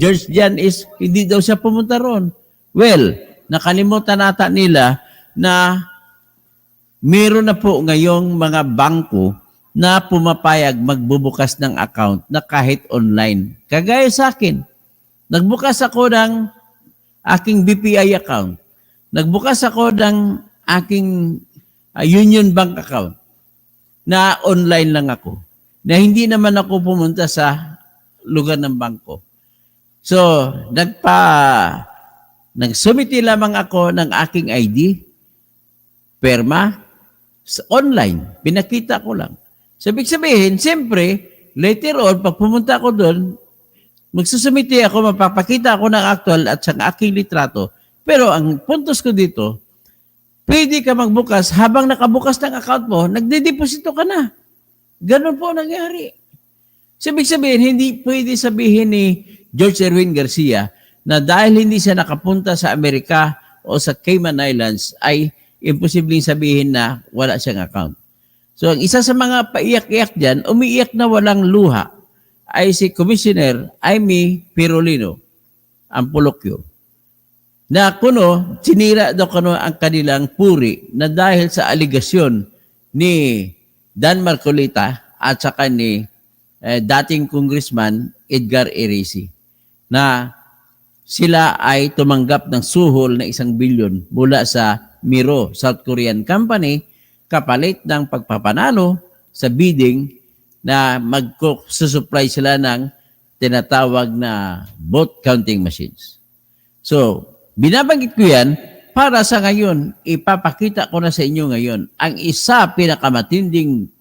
George diyan is hindi daw siya pumunta roon. Well, nakalimutan nata nila na meron na po ngayong mga bangko na pumapayag magbubukas ng account na kahit online. Kagaya sa akin, nagbukas ako ng aking BPI account. Nagbukas ako ng aking Union Bank account na online lang ako. Na hindi naman ako pumunta sa lugar ng bangko. So, nagsumiti lamang ako ng aking ID, perma, sa online. Pinakita ko lang. So, ibig sabihin, siyempre, later on, pag pumunta ako doon, magsusumiti ako, mapapakita ako ng actual at sa aking litrato. Pero ang puntos ko dito, pwede ka magbukas, habang nakabukas ng account mo, nagdedeposito ka na. Ganun po nangyari. So, ibig sabihin, hindi pwede sabihin ni George Erwin Garcia na dahil hindi siya nakapunta sa Amerika o sa Cayman Islands, ay imposibleng sabihin na wala siyang account. So, ang isa sa mga paiyak-iyak dyan, umiiyak na walang luha, ay si Commissioner Amy Pirolino, ang Pulokyo. Na kuno, sinira daw kuno ang kanilang puri na dahil sa aligasyon ni Dan Marcolita at saka ni dating Congressman Edgar Eresi na sila ay tumanggap ng suhol na 1 bilyon mula sa Miro, South Korean company, kapalit ng pagpapanalo sa bidding na magsusupply sila ng tinatawag na vote counting machines. So, binabanggit ko yan para sa ngayon, ipapakita ko na sa inyo ngayon ang isa pinakamatinding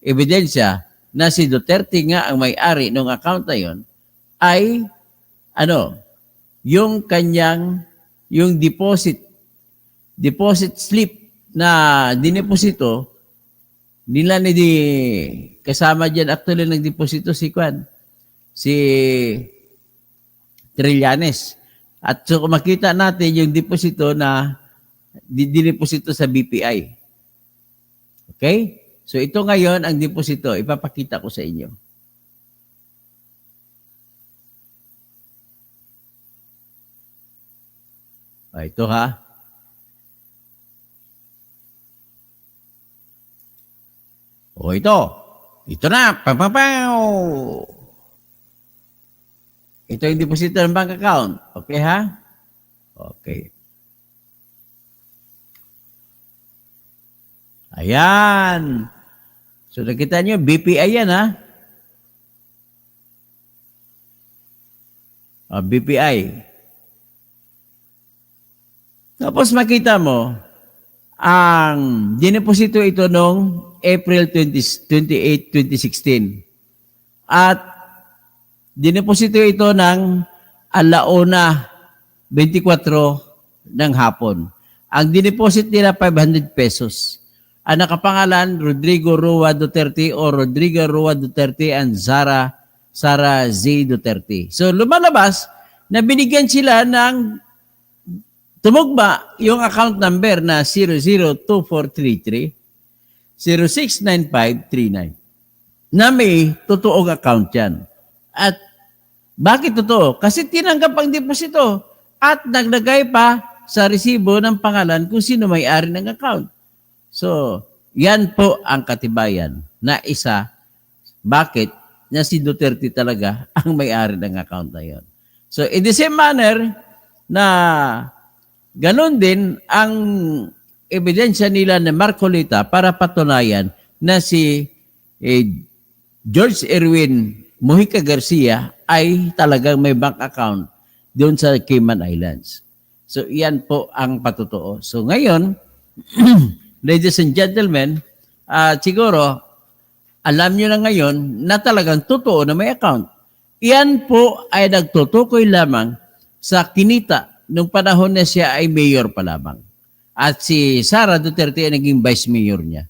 ebidensya na si Duterte nga ang may-ari ng account na yun ay yung kanyang deposit slip na dineposito nila kasama diyan actually nagdeposito si Trillanes. At so kung makita natin yung deposito na dineposito sa BPI. Okay? So ito ngayon ang deposito, ipapakita ko sa inyo. Ito ha. O ito. Ito na. Pampapaw. Ito yung deposito ng bank account. Okay ha? Okay. Ayan. So nakita nyo, BPI yan ha. BPI. Tapos makita mo, ang dineposito ito noong April 28, 2016. At dineposito ito ng 1:24 ng hapon. Ang dineposit nila 500 pesos. Ang nakapangalan, Rodrigo Roa Duterte o Rodrigo Roa Duterte and Sara Z. Duterte. So lumalabas na binigyan sila ng tumugma yung account number na 002433 069539 na may totoong account yan. At bakit totoo? Kasi tinanggap ang deposito at naglagay pa sa resibo ng pangalan kung sino may-ari ng account. So, yan po ang katibayan na isa, bakit na si Duterte talaga ang may-ari ng account na yon. So, in the same manner na ganon din ang ebidensya nila na Marcolita para patunayan na si George Erwin Mojica Garcia ay talagang may bank account doon sa Cayman Islands. So, iyan po ang patotoo. So, ngayon, ladies and gentlemen, siguro, alam nyo na ngayon na talagang totoo na may account. Iyan po ay nagtutukoy lamang sa kinita nung panahon na siya ay mayor pa lamang. At si Sara Duterte ay naging vice mayor niya.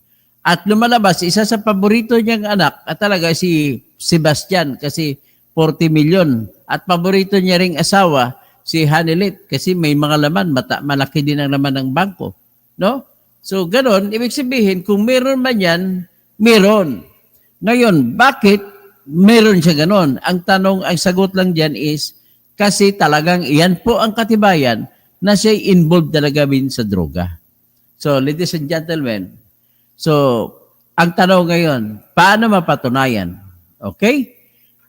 At lumalabas, isa sa paborito niyang anak at talaga si Sebastian kasi 40 million. At paborito niya ring asawa, si Hanilit kasi may mga laman, malaki din ang laman ng bangko. No? So, ganon, ibig sabihin, kung meron man yan, meron. Ngayon, bakit meron siya ganon? Ang tanong, ang sagot lang dyan is, kasi talagang iyan po ang katibayan na siya involved talaga din sa droga. So, ladies and gentlemen, so, ang tanong ngayon, paano mapatunayan? Okay?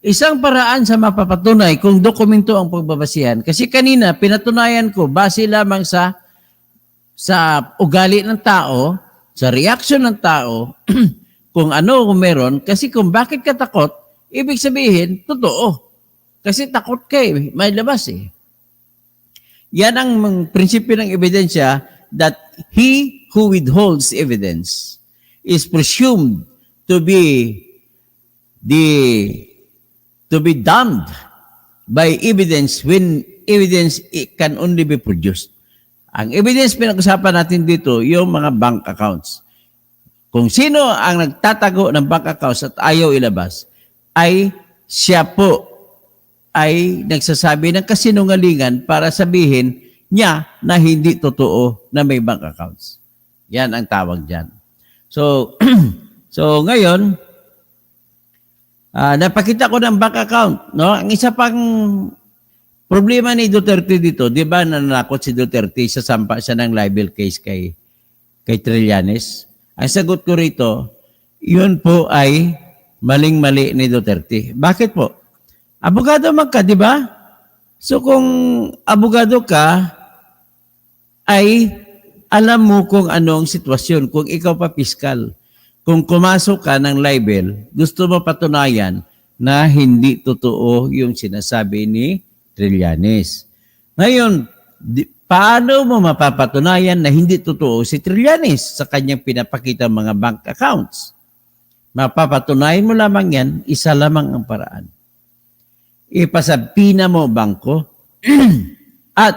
Isang paraan sa mapapatunay kung dokumento ang pagbabasihan. Kasi kanina, pinatunayan ko, base lamang sa ugali ng tao, sa reaction ng tao, kung ano kung meron, kasi kung bakit ka takot, ibig sabihin, totoo. Kasi takot ka eh, may labas eh. Yan ang prinsipyo ng ebidensya that he who withholds evidence is presumed to be damned by evidence when evidence can only be produced. Ang evidence pinag-usapan natin dito, yung mga bank accounts. Kung sino ang nagtatago ng bank accounts at ayaw ilabas, ay siya po ay nagsasabi ng kasinungalingan para sabihin niya na hindi totoo na may bank accounts. Yan ang tawag dyan. So, so ngayon, napakita ko ng bank account. No? Ang isa pang problema ni Duterte dito, di ba nanakot si Duterte, sasampa siya ng libel case kay Trillanes. Ang sagot ko rito, yun po ay maling-mali ni Duterte. Bakit po? Abogado man ka, di ba? So kung abogado ka, ay alam mo kung anong sitwasyon. Kung ikaw pa piskal, kung kumasok ka ng libel, gusto mo patunayan na hindi totoo yung sinasabi ni Trillanes. Ngayon, paano mo mapapatunayan na hindi totoo si Trillanes sa kanyang pinapakita mga bank accounts? Mapapatunayan mo lamang yan, isa lamang ang paraan. Ipasabina mo bangko at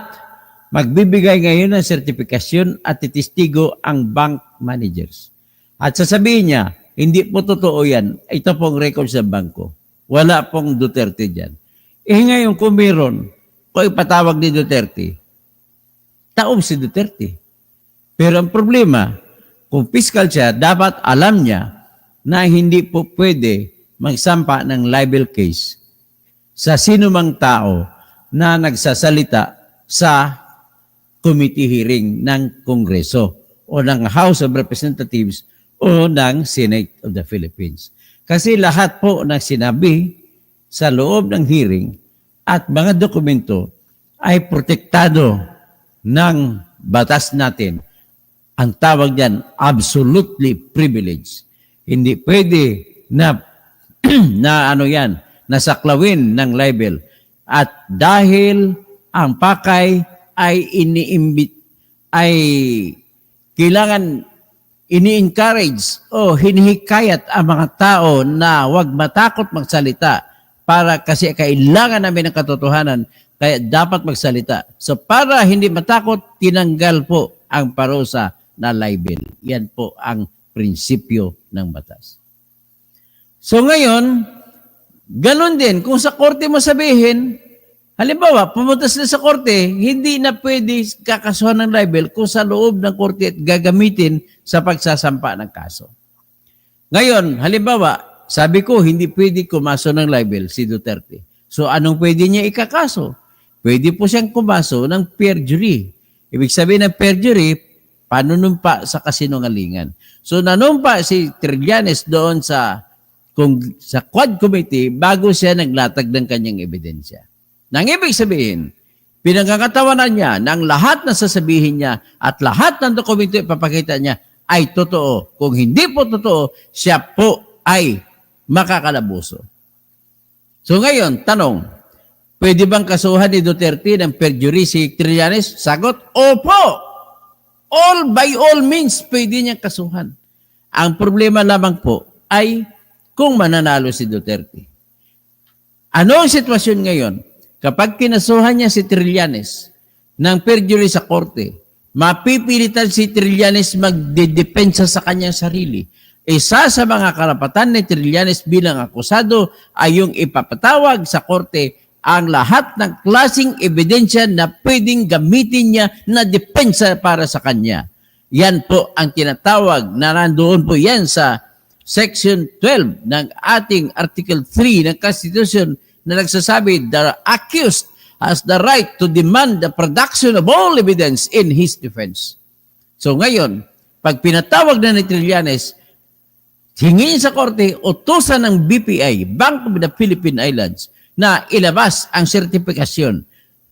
magbibigay ngayon ng sertifikasyon at titistigo ang bank managers. At sasabihin niya, hindi po totoo yan. Ito pong record sa bangko. Wala pong Duterte dyan. Ngayon kung meron, kung ipatawag ni Duterte, taob si Duterte. Pero ang problema, kung fiscal siya, dapat alam niya na hindi po pwede magsampa ng libel case sa sinumang tao na nagsasalita sa committee hearing ng Kongreso o ng House of Representatives o ng Senate of the Philippines. Kasi lahat po ng sinabi sa loob ng hearing at mga dokumento ay protektado ng batas natin. Ang tawag diyan, absolutely privileged. Hindi pwede na na nasaklawin ng libel. At dahil ang pakay ay ay kailangan ini-encourage o hinihikayat ang mga tao na huwag matakot magsalita para kasi kailangan namin ng katotohanan kaya dapat magsalita. So para hindi matakot, tinanggal po ang parusa na libel. Yan po ang prinsipyo ng batas. So ngayon, ganun din, kung sa korte mo sabihin, halimbawa, pumunta sila sa korte, hindi na pwede kakasuhan ng libel kung sa loob ng korte at gagamitin sa pagsasampa ng kaso. Ngayon, halimbawa, sabi ko, hindi pwede kumaso ng libel si Duterte. So anong pwede niya ikakaso? Pwede po siyang kumaso ng perjury. Ibig sabihin ng perjury, panunumpa sa kasinungalingan. So nanumpa si Trillanes doon sa Quad Committee bago siya naglatag ng kanyang ebidensya. Nang ibig sabihin, pinagkakatawanan niya ng lahat na sasabihin niya at lahat ng dokumento ipapakita niya ay totoo. Kung hindi po totoo, siya po ay makakalabuso. So ngayon, tanong, pwede bang kasuhan ni Duterte ng perjury si Trillanes? Sagot, opo! By all means, pwede niyang kasuhan. Ang problema lamang po ay kung mananalo si Duterte. Ano ang sitwasyon ngayon? Kapag kinasuhan niya si Trillanes ng perjury sa korte, mapipilitan si Trillanes magdedepensa sa kanyang sarili. Isa sa mga karapatan ni Trillanes bilang akusado ay yung ipapatawag sa korte ang lahat ng klaseng ebidensya na pwedeng gamitin niya na depensa para sa kanya. Yan po ang tinatawag na nandoon po yan sa Section 12 ng ating Article 3 ng Constitution na nagsasabi, the accused has the right to demand the production of all evidence in his defense. So ngayon, pag pinatawag na ni Trillanes, hingin sa korte, utusan ng BPI, Bank of the Philippine Islands, na ilabas ang sertifikasyon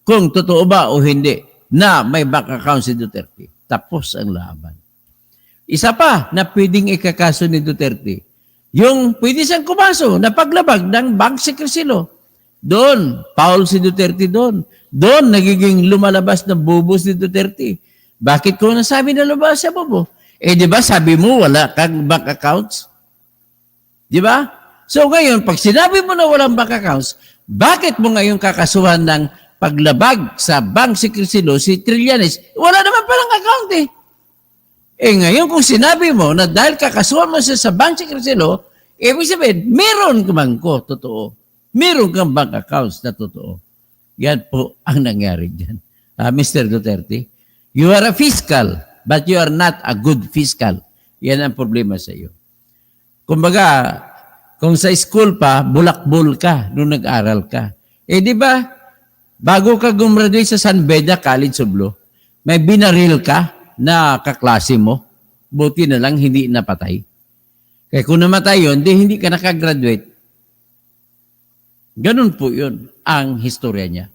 kung totoo ba o hindi na may bank account si Duterte. Tapos ang laban. Isa pa na pwedeng ikakaso ni Duterte, yung pwede siyang kumaso na paglabag ng bank secrecy law. Doon, Paul si Duterte doon. Doon, nagiging lumalabas na bobo si Duterte. Bakit ko nasabi na lumabas siya bobo? Di ba sabi mo wala kang bank accounts? Di ba? So ngayon, pag sinabi mo na walang bank accounts, bakit mo ngayon kakasuhan ng paglabag sa bank secrecy law si Trillanes? Wala naman palang account eh. Ngayon kung sinabi mo na dahil kakasuhan mo siya sa bank secrecy law, ibig sabihin, meron ka bangko, totoo. Meron kang bank accounts na totoo. Yan po ang nangyari dyan. Mr. Duterte, you are a fiscal, but you are not a good fiscal. Yan ang problema sa iyo. Kumbaga, kung sa school pa, bulakbol ka nung nag-aral ka. Di ba, bago ka gumraduate sa San Beda College of Law, may binaril ka na kaklase mo. Buti na lang hindi napatay. Kaya kung namatay yun, hindi ka nakagraduate. Ganun po yun ang historya niya.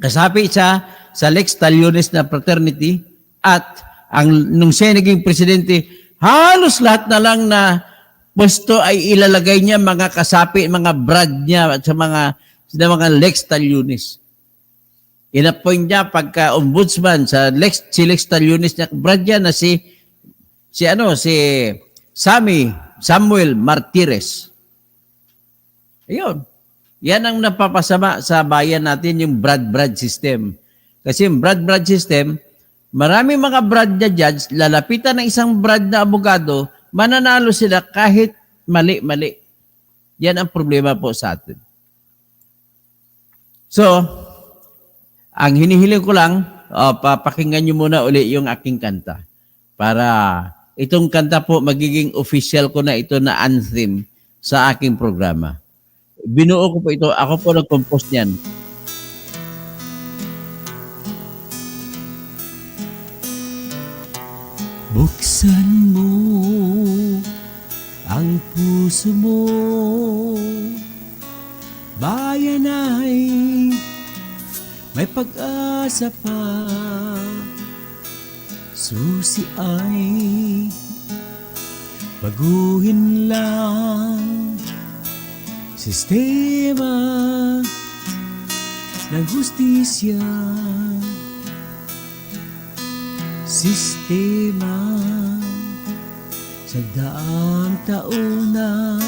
Kasapi siya sa Lex Taliones na fraternity at nung siya naging presidente, halos lahat na lang na pwesto ay ilalagay niya mga kasapi, mga brad niya at sa mga Lex Taliones. Inappoint niya pagka ombudsman sa si Lex Taliones niya, brad niya na si Samuel Martires. Ayun. Yan ang napapasama sa bayan natin, yung brad system. Kasi yung brad system, maraming mga brad na judge, lalapitan ng isang brad na abogado, mananalo sila kahit mali-mali. Yan ang problema po sa atin. So, ang hinihiling ko lang, papakinggan nyo muna uli yung aking kanta. Para itong kanta po, magiging official ko na ito na anthem sa aking programa. Binuo ko po ito. Ako po nag-compose niyan. Buksan mo ang puso mo, bayan ay may pag-asa pa. Susi ay baguhin lang, sistema ng hustisya, sistema sa daang taon na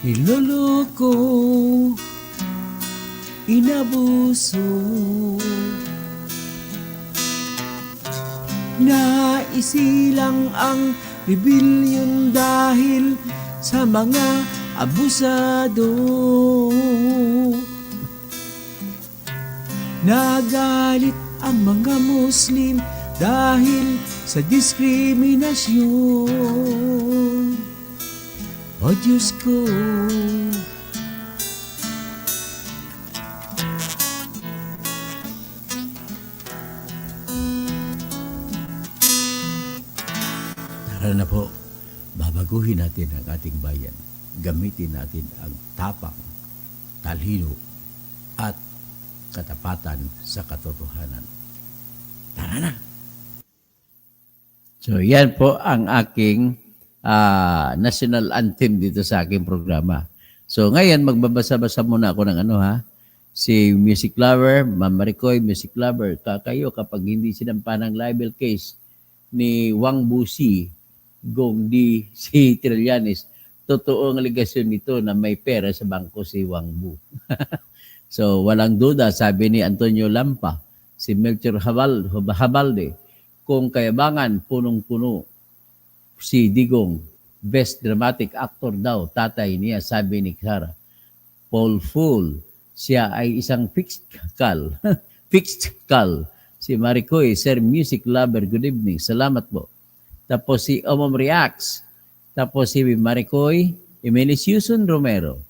niloloko, inabuso. Naisilang ang rebellion dahil sa mga abusado. Nagalit ang mga Muslim dahil sa diskriminasyon. O Diyos ko, Tara na po, babaguhin natin ang ating bayan. Gamitin natin ang tapang, talino, at katapatan sa katotohanan. Tara na! So yan po ang aking national anthem dito sa aking programa. So ngayon, magbabasa-basa muna ako ng si Music Lover, Ma'am Maricoy, Music Lover, kayo kapag hindi sinampa ng libel case ni Wang Busi, Gong Di, si Trillanes, totoo ang aligasyon nito na may pera sa bangko si Wang Bu. So walang duda, sabi ni Antonio Lampa, si Melchor Habalde, kung kayabangan punong-puno si Digong, best dramatic actor daw, tatay niya, sabi ni Clara. Paul Fool, siya ay isang fixed call. Fixed call. Si Maricoy, Sir Music Lover, good evening. Salamat po. Tapos si Omom Reacts. Tapos si Maricoy, Emilis Yuson Romero.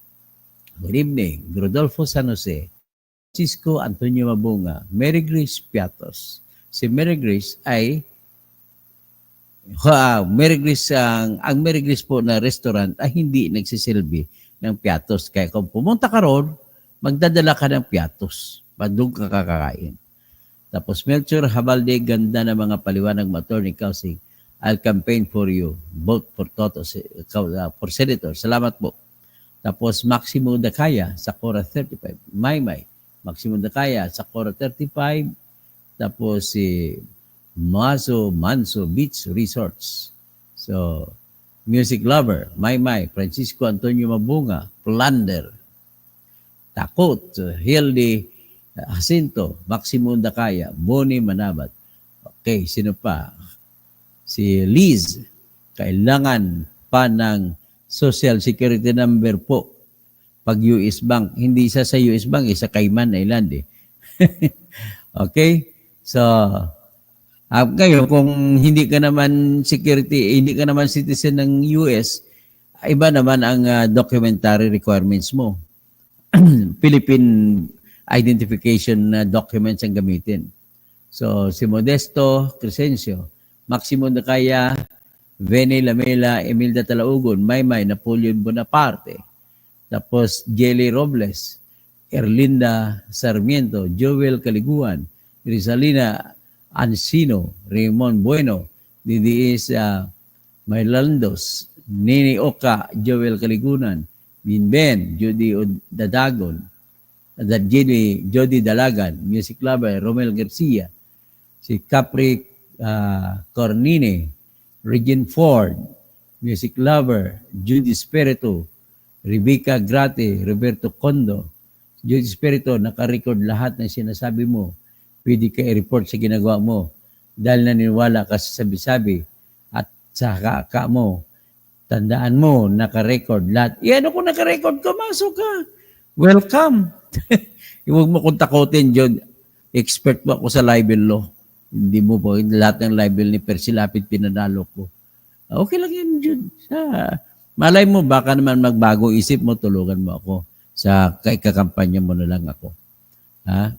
Good evening. Rodolfo San Jose. Francisco Antonio Mabunga. Mary Grace Piatos. Si Mary Grace ay Mary Grace, ang Mary Grace po na restaurant ay hindi nagsisilbi ng piatos. Kaya kung pumunta ka ron, magdadala ka ng piatos. Doon ka kakakain. Tapos Melchor Habalde, ganda ng mga paliwanag mo, Attorney Kausing. I'll campaign for you. Vote for Toto, for Senator. Salamat po. Tapos Maximo Dakaya sa Cora 35. Maymay. Maximo Dakaya sa Cora 35. Tapos si Manso Beach Resorts. So, Music Lover, Maymay, Francisco Antonio Mabunga, Plunder, Takot, Hildy Jacinto, Maximo Dakaya, Boni Manabat. Okay, sino pa? Si Liz, kailangan pa ng Social Security number po pag US Bank. Hindi isa sa US Bank, isa Cayman Island eh. Okay? So, ngayon, kung hindi ka naman hindi ka naman citizen ng US, iba naman ang documentary requirements mo. Philippine identification documents ang gamitin. So, si Modesto Crescencio, Maximo Dakaya, Vene Lamela, Emilda Talaugon, Maymay, Napoleon Bonaparte, tapos Jelly Robles, Erlinda Sarmiento, Joel Caliguan, Rizalina Ansino, Raymond Bueno, Didiis Maylandos, Nini Oka, Joel Caligunan, Binben, Judy Dadagon, Jody Dalagan, Music Lover, Romel Garcia, si Capri Cornine, Regine Ford, Music Lover, Judy Spirito, Rebecca Grate, Roberto Condo, Judy Spirito, nakarecord lahat ng sinasabi mo. Pwede ka i-report sa ginagawa mo dahil naniniwala ka sa sabi-sabi at sa kaka mo. Tandaan mo, naka-record lahat. Ano kung naka-record ka, masok ka. Welcome. Huwag mo kong takutin, John. Expert mo ako sa libel law. Hindi mo po, lahat ng libel ni Percy Lapid pinanalo ko. Okay lang yun, John. Malay mo, baka naman magbago isip mo, tulungan mo ako. Sa kakampanya mo na lang ako. Ha?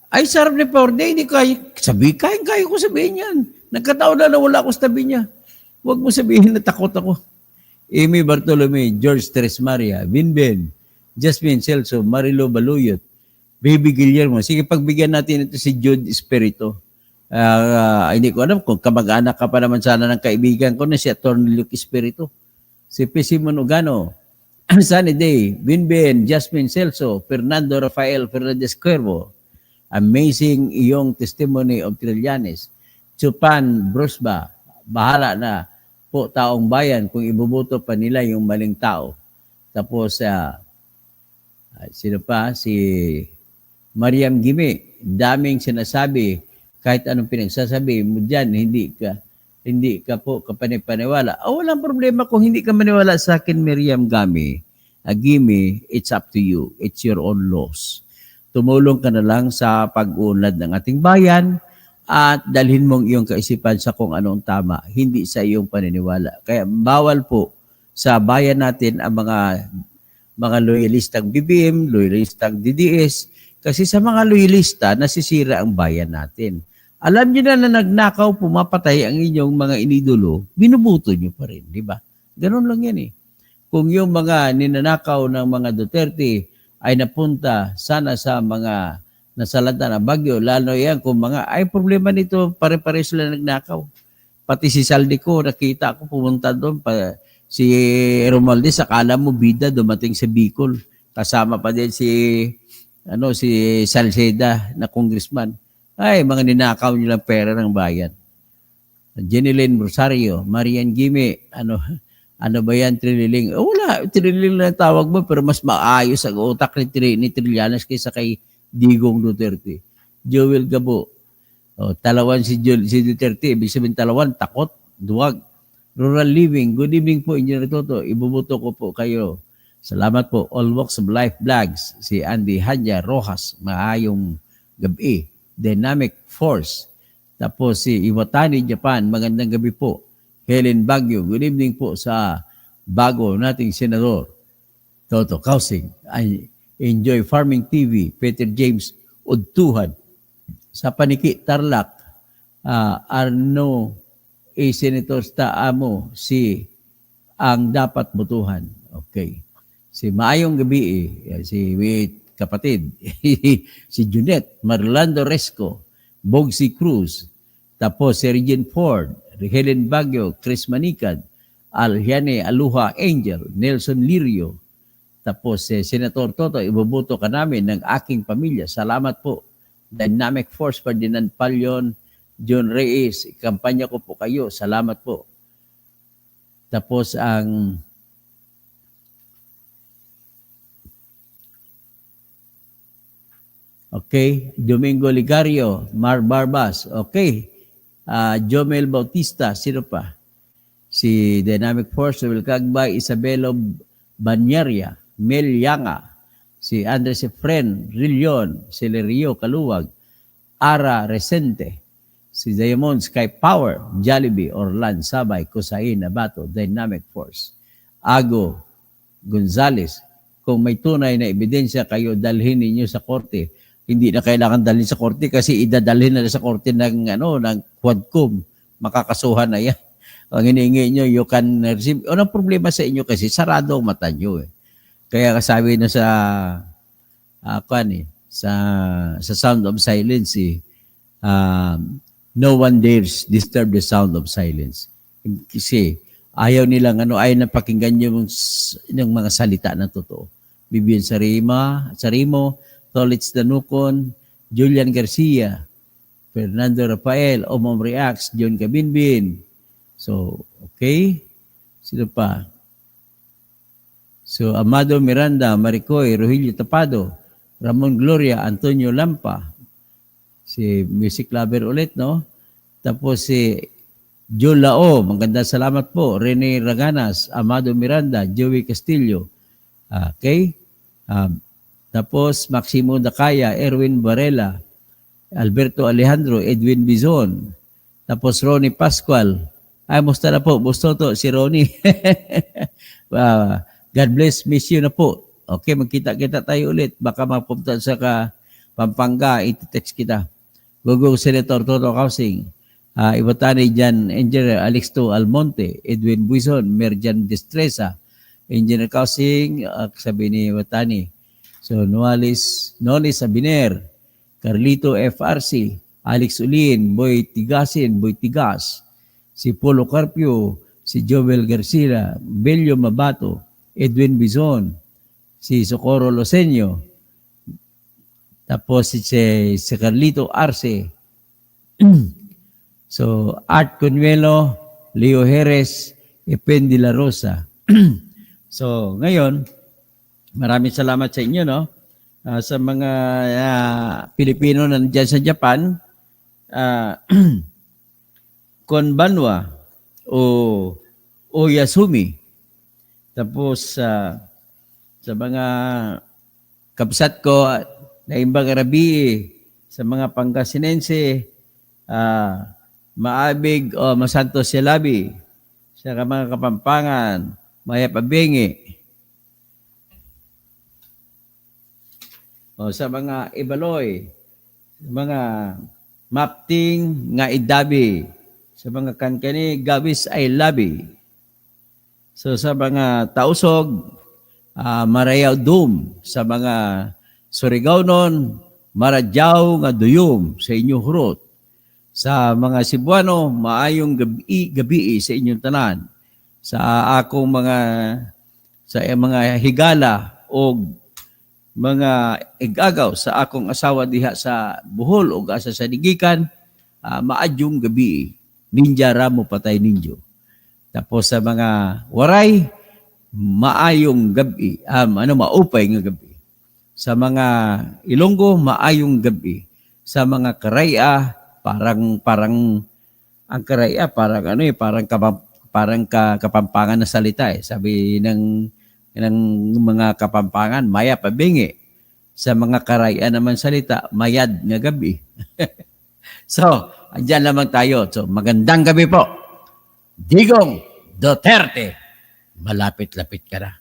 Ay, sarap ni Porde, hindi kaya ko sabihin yan. Nagkataon na wala ako sa tabi niya. Huwag mo sabihin na takot ako. Amy Bartolome, George Tres Maria, Vinben, Jasmine Celso, Marilo Baluyot, Baby Guillermo. Sige, pagbigyan natin ito si Jude Espirito. Hindi ko alam kung kamag-anak ka pa naman sana ng kaibigan ko na si Atty. Luke Espirito. Si P. Simon Ugano, Sunny Day, Vinben, Jasmine Celso, Fernando Rafael Fernandez Cuervo. Amazing iyong testimony of Trillanes. Chupan Brusba, bahala na po taong bayan kung ibubuto pa nila yung maling tao. Tapos, sino pa? Si Mariam Gime, daming sinasabi, kahit anong pinagsasabi mo dyan, hindi ka po kapanipaniwala. Walang problema kung hindi ka maniwala sa akin, Mariam Gime, it's up to you. It's your own loss. Tumulong ka na lang sa pag-unlad ng ating bayan at dalhin mong iyong kaisipan sa kung anong tama, hindi sa iyong paniniwala. Kaya bawal po sa bayan natin ang mga loyalistang BBM, loyalistang DDS, kasi sa mga loyalista, nasisira ang bayan natin. Alam niyo na nagnakaw, pumapatay ang inyong mga inidolo, binubuto niyo pa rin, di ba? Ganun lang yan eh. Kung yung mga ninanakaw ng mga Duterte ay napunta sana sa mga nasalanta na Bagyo, lalo yan kung ay problema nito, pare-pare sila nagnakaw. Pati si Saldico, nakita ko pumunta doon, si Romualdez, akala mo bida dumating sa Bicol. Kasama pa din si Salceda na congressman. Ay, mga ninakaw nilang pera ng bayan. Jeneline Rosario, Marian Gime, ano ba yan, Trililing? Wala, Trililing lang tawag mo, pero mas maayos ang utak ni Trillanes kaysa kay Digong Duterte. Joel Gabo, talawan si Duterte, ibig sabihin talawan, takot, duwag. Rural Living, good evening po, Engineer Toto, ibubuto ko po kayo. Salamat po, All Walks of Life Vlogs, si Andy Hanya Rojas, maayong gabi. Dynamic Force, tapos si Iwatani Japan, magandang gabi po. Helen Baguio, good evening po sa bago nating senador, Toto Kausing. I enjoy Farming TV, Peter James Udtuhan. Sa Paniki, Tarlac, Arno A. Senator Taamo, si ang dapat butuhan. Okay. Si Maayong Gabi, si kapatid, si Junet, Marlando Resco, Bogsy Cruz, tapos si Regine Ford, Helen Baguio, Chris Manicad, Alhiane Aluha Angel, Nelson Lirio, tapos Senator Toto, ibubuto ka namin ng aking pamilya. Salamat po. Dynamic Force, Ferdinand Palion, John Reyes, kampanya ko po kayo. Salamat po. Tapos okay, Domingo Ligario, Mar Barbas, okay. Jomel Bautista, sino pa? Si Dynamic Force, Wilcagbay, Isabelo Banyaria, Mel Yanga, si Andres Efren Rillion, si Lerio Kaluwag, Ara Resente, si Diamond Sky Power, Jollibee, Orlan Sabay, Kusain Abato, Dynamic Force, Ago Gonzales, kung may tunay na ebidensya kayo, dalhin ninyo sa korte. Hindi na kailangan dalhin sa korte kasi idadalhin na sa korte ng Quadcom. Makakasuhan na yan. Ang hinihingi nyo, you can receive. Anong problema sa inyo kasi sarado ang mata nyo. Kaya kasabi na sa Sound of Silence, no one dares disturb the sound of silence. Kasi ayaw nilang ayaw na pakinggan yung mga salita na totoo. Bibian Sarimo, Tolitz Danukon, Julian Garcia, Fernando Rafael, Omom Reacts, John Kabinbin. So, okay. Sino pa? So, Amado Miranda, Maricoy, Rogelio Tapado, Ramon Gloria, Antonio Lampa, si Music Lover ulit, no? Tapos si Joe Lao, maganda salamat po. Rene Raganas, Amado Miranda, Joey Castillo. Okay? Tapos Maximo Dakaya, Erwin Varela, Alberto Alejandro, Edwin Bizon. Tapos Ronnie Pascual. Ay, musta na po? Bustoto, si Ronnie. God bless, miss you na po. Okay, magkita-kita tayo ulit. Baka mapunta Pampanga, iti-text kita. Gugong Senator Toto Kausing, Iwatani Jan Engineer Alixto Almonte, Edwin Buison, Merjan Destresa, Engineer Kausing, sabi ni Iwatani. So, Nonis Sabiner, Carlito FRC, Alex Ulin, Boy Tigasin, Boy Tigas, si Polo Carpio, si Joel Garcia, Belio Mabato, Edwin Bison, si Socorro Loseño, tapos si Carlito Arce, so Art Conuelo, Leo Jerez, Epen de la Rosa. So ngayon, maraming salamat sa inyo, no? Sa mga Pilipino na nandiyan sa Japan, Konbanwa o Yasumi. Tapos sa mga kabsat ko na imbang Arabi, sa mga Pangasinense, Maabig o Masantos Silabi, sa mga Kapampangan, Maya Pabengi, o sa mga Ibaloy, sa mga Mapting nga Idabi, sa mga Kankani, Gawis ay Labi. So sa mga Tausog, Marayaw Dum, sa mga Surigao-non, Maradyaw nga Duyom sa inyong hurot. Sa mga Cebuano, maayong gabi sa inyong tanan. Sa akong mga higala o mga igagaw sa akong asawa diha sa Bohol o asa sa Digikan, maadyong gabi. Ninja ramo patay ninyo. Tapos sa mga Waray, maayong gabi, maupay nga gabi. Sa mga Ilonggo, maayong gabi. Sa mga Karaya, parang ang Karaya parang kapampangan na salita eh. Sabi ng mga Kapampangan, Maya Pabengi. Sa mga Karaya naman salita, Mayad nga gabi. So, andyan lamang tayo. So, magandang gabi po. Digong Duterte, malapit-lapit ka na.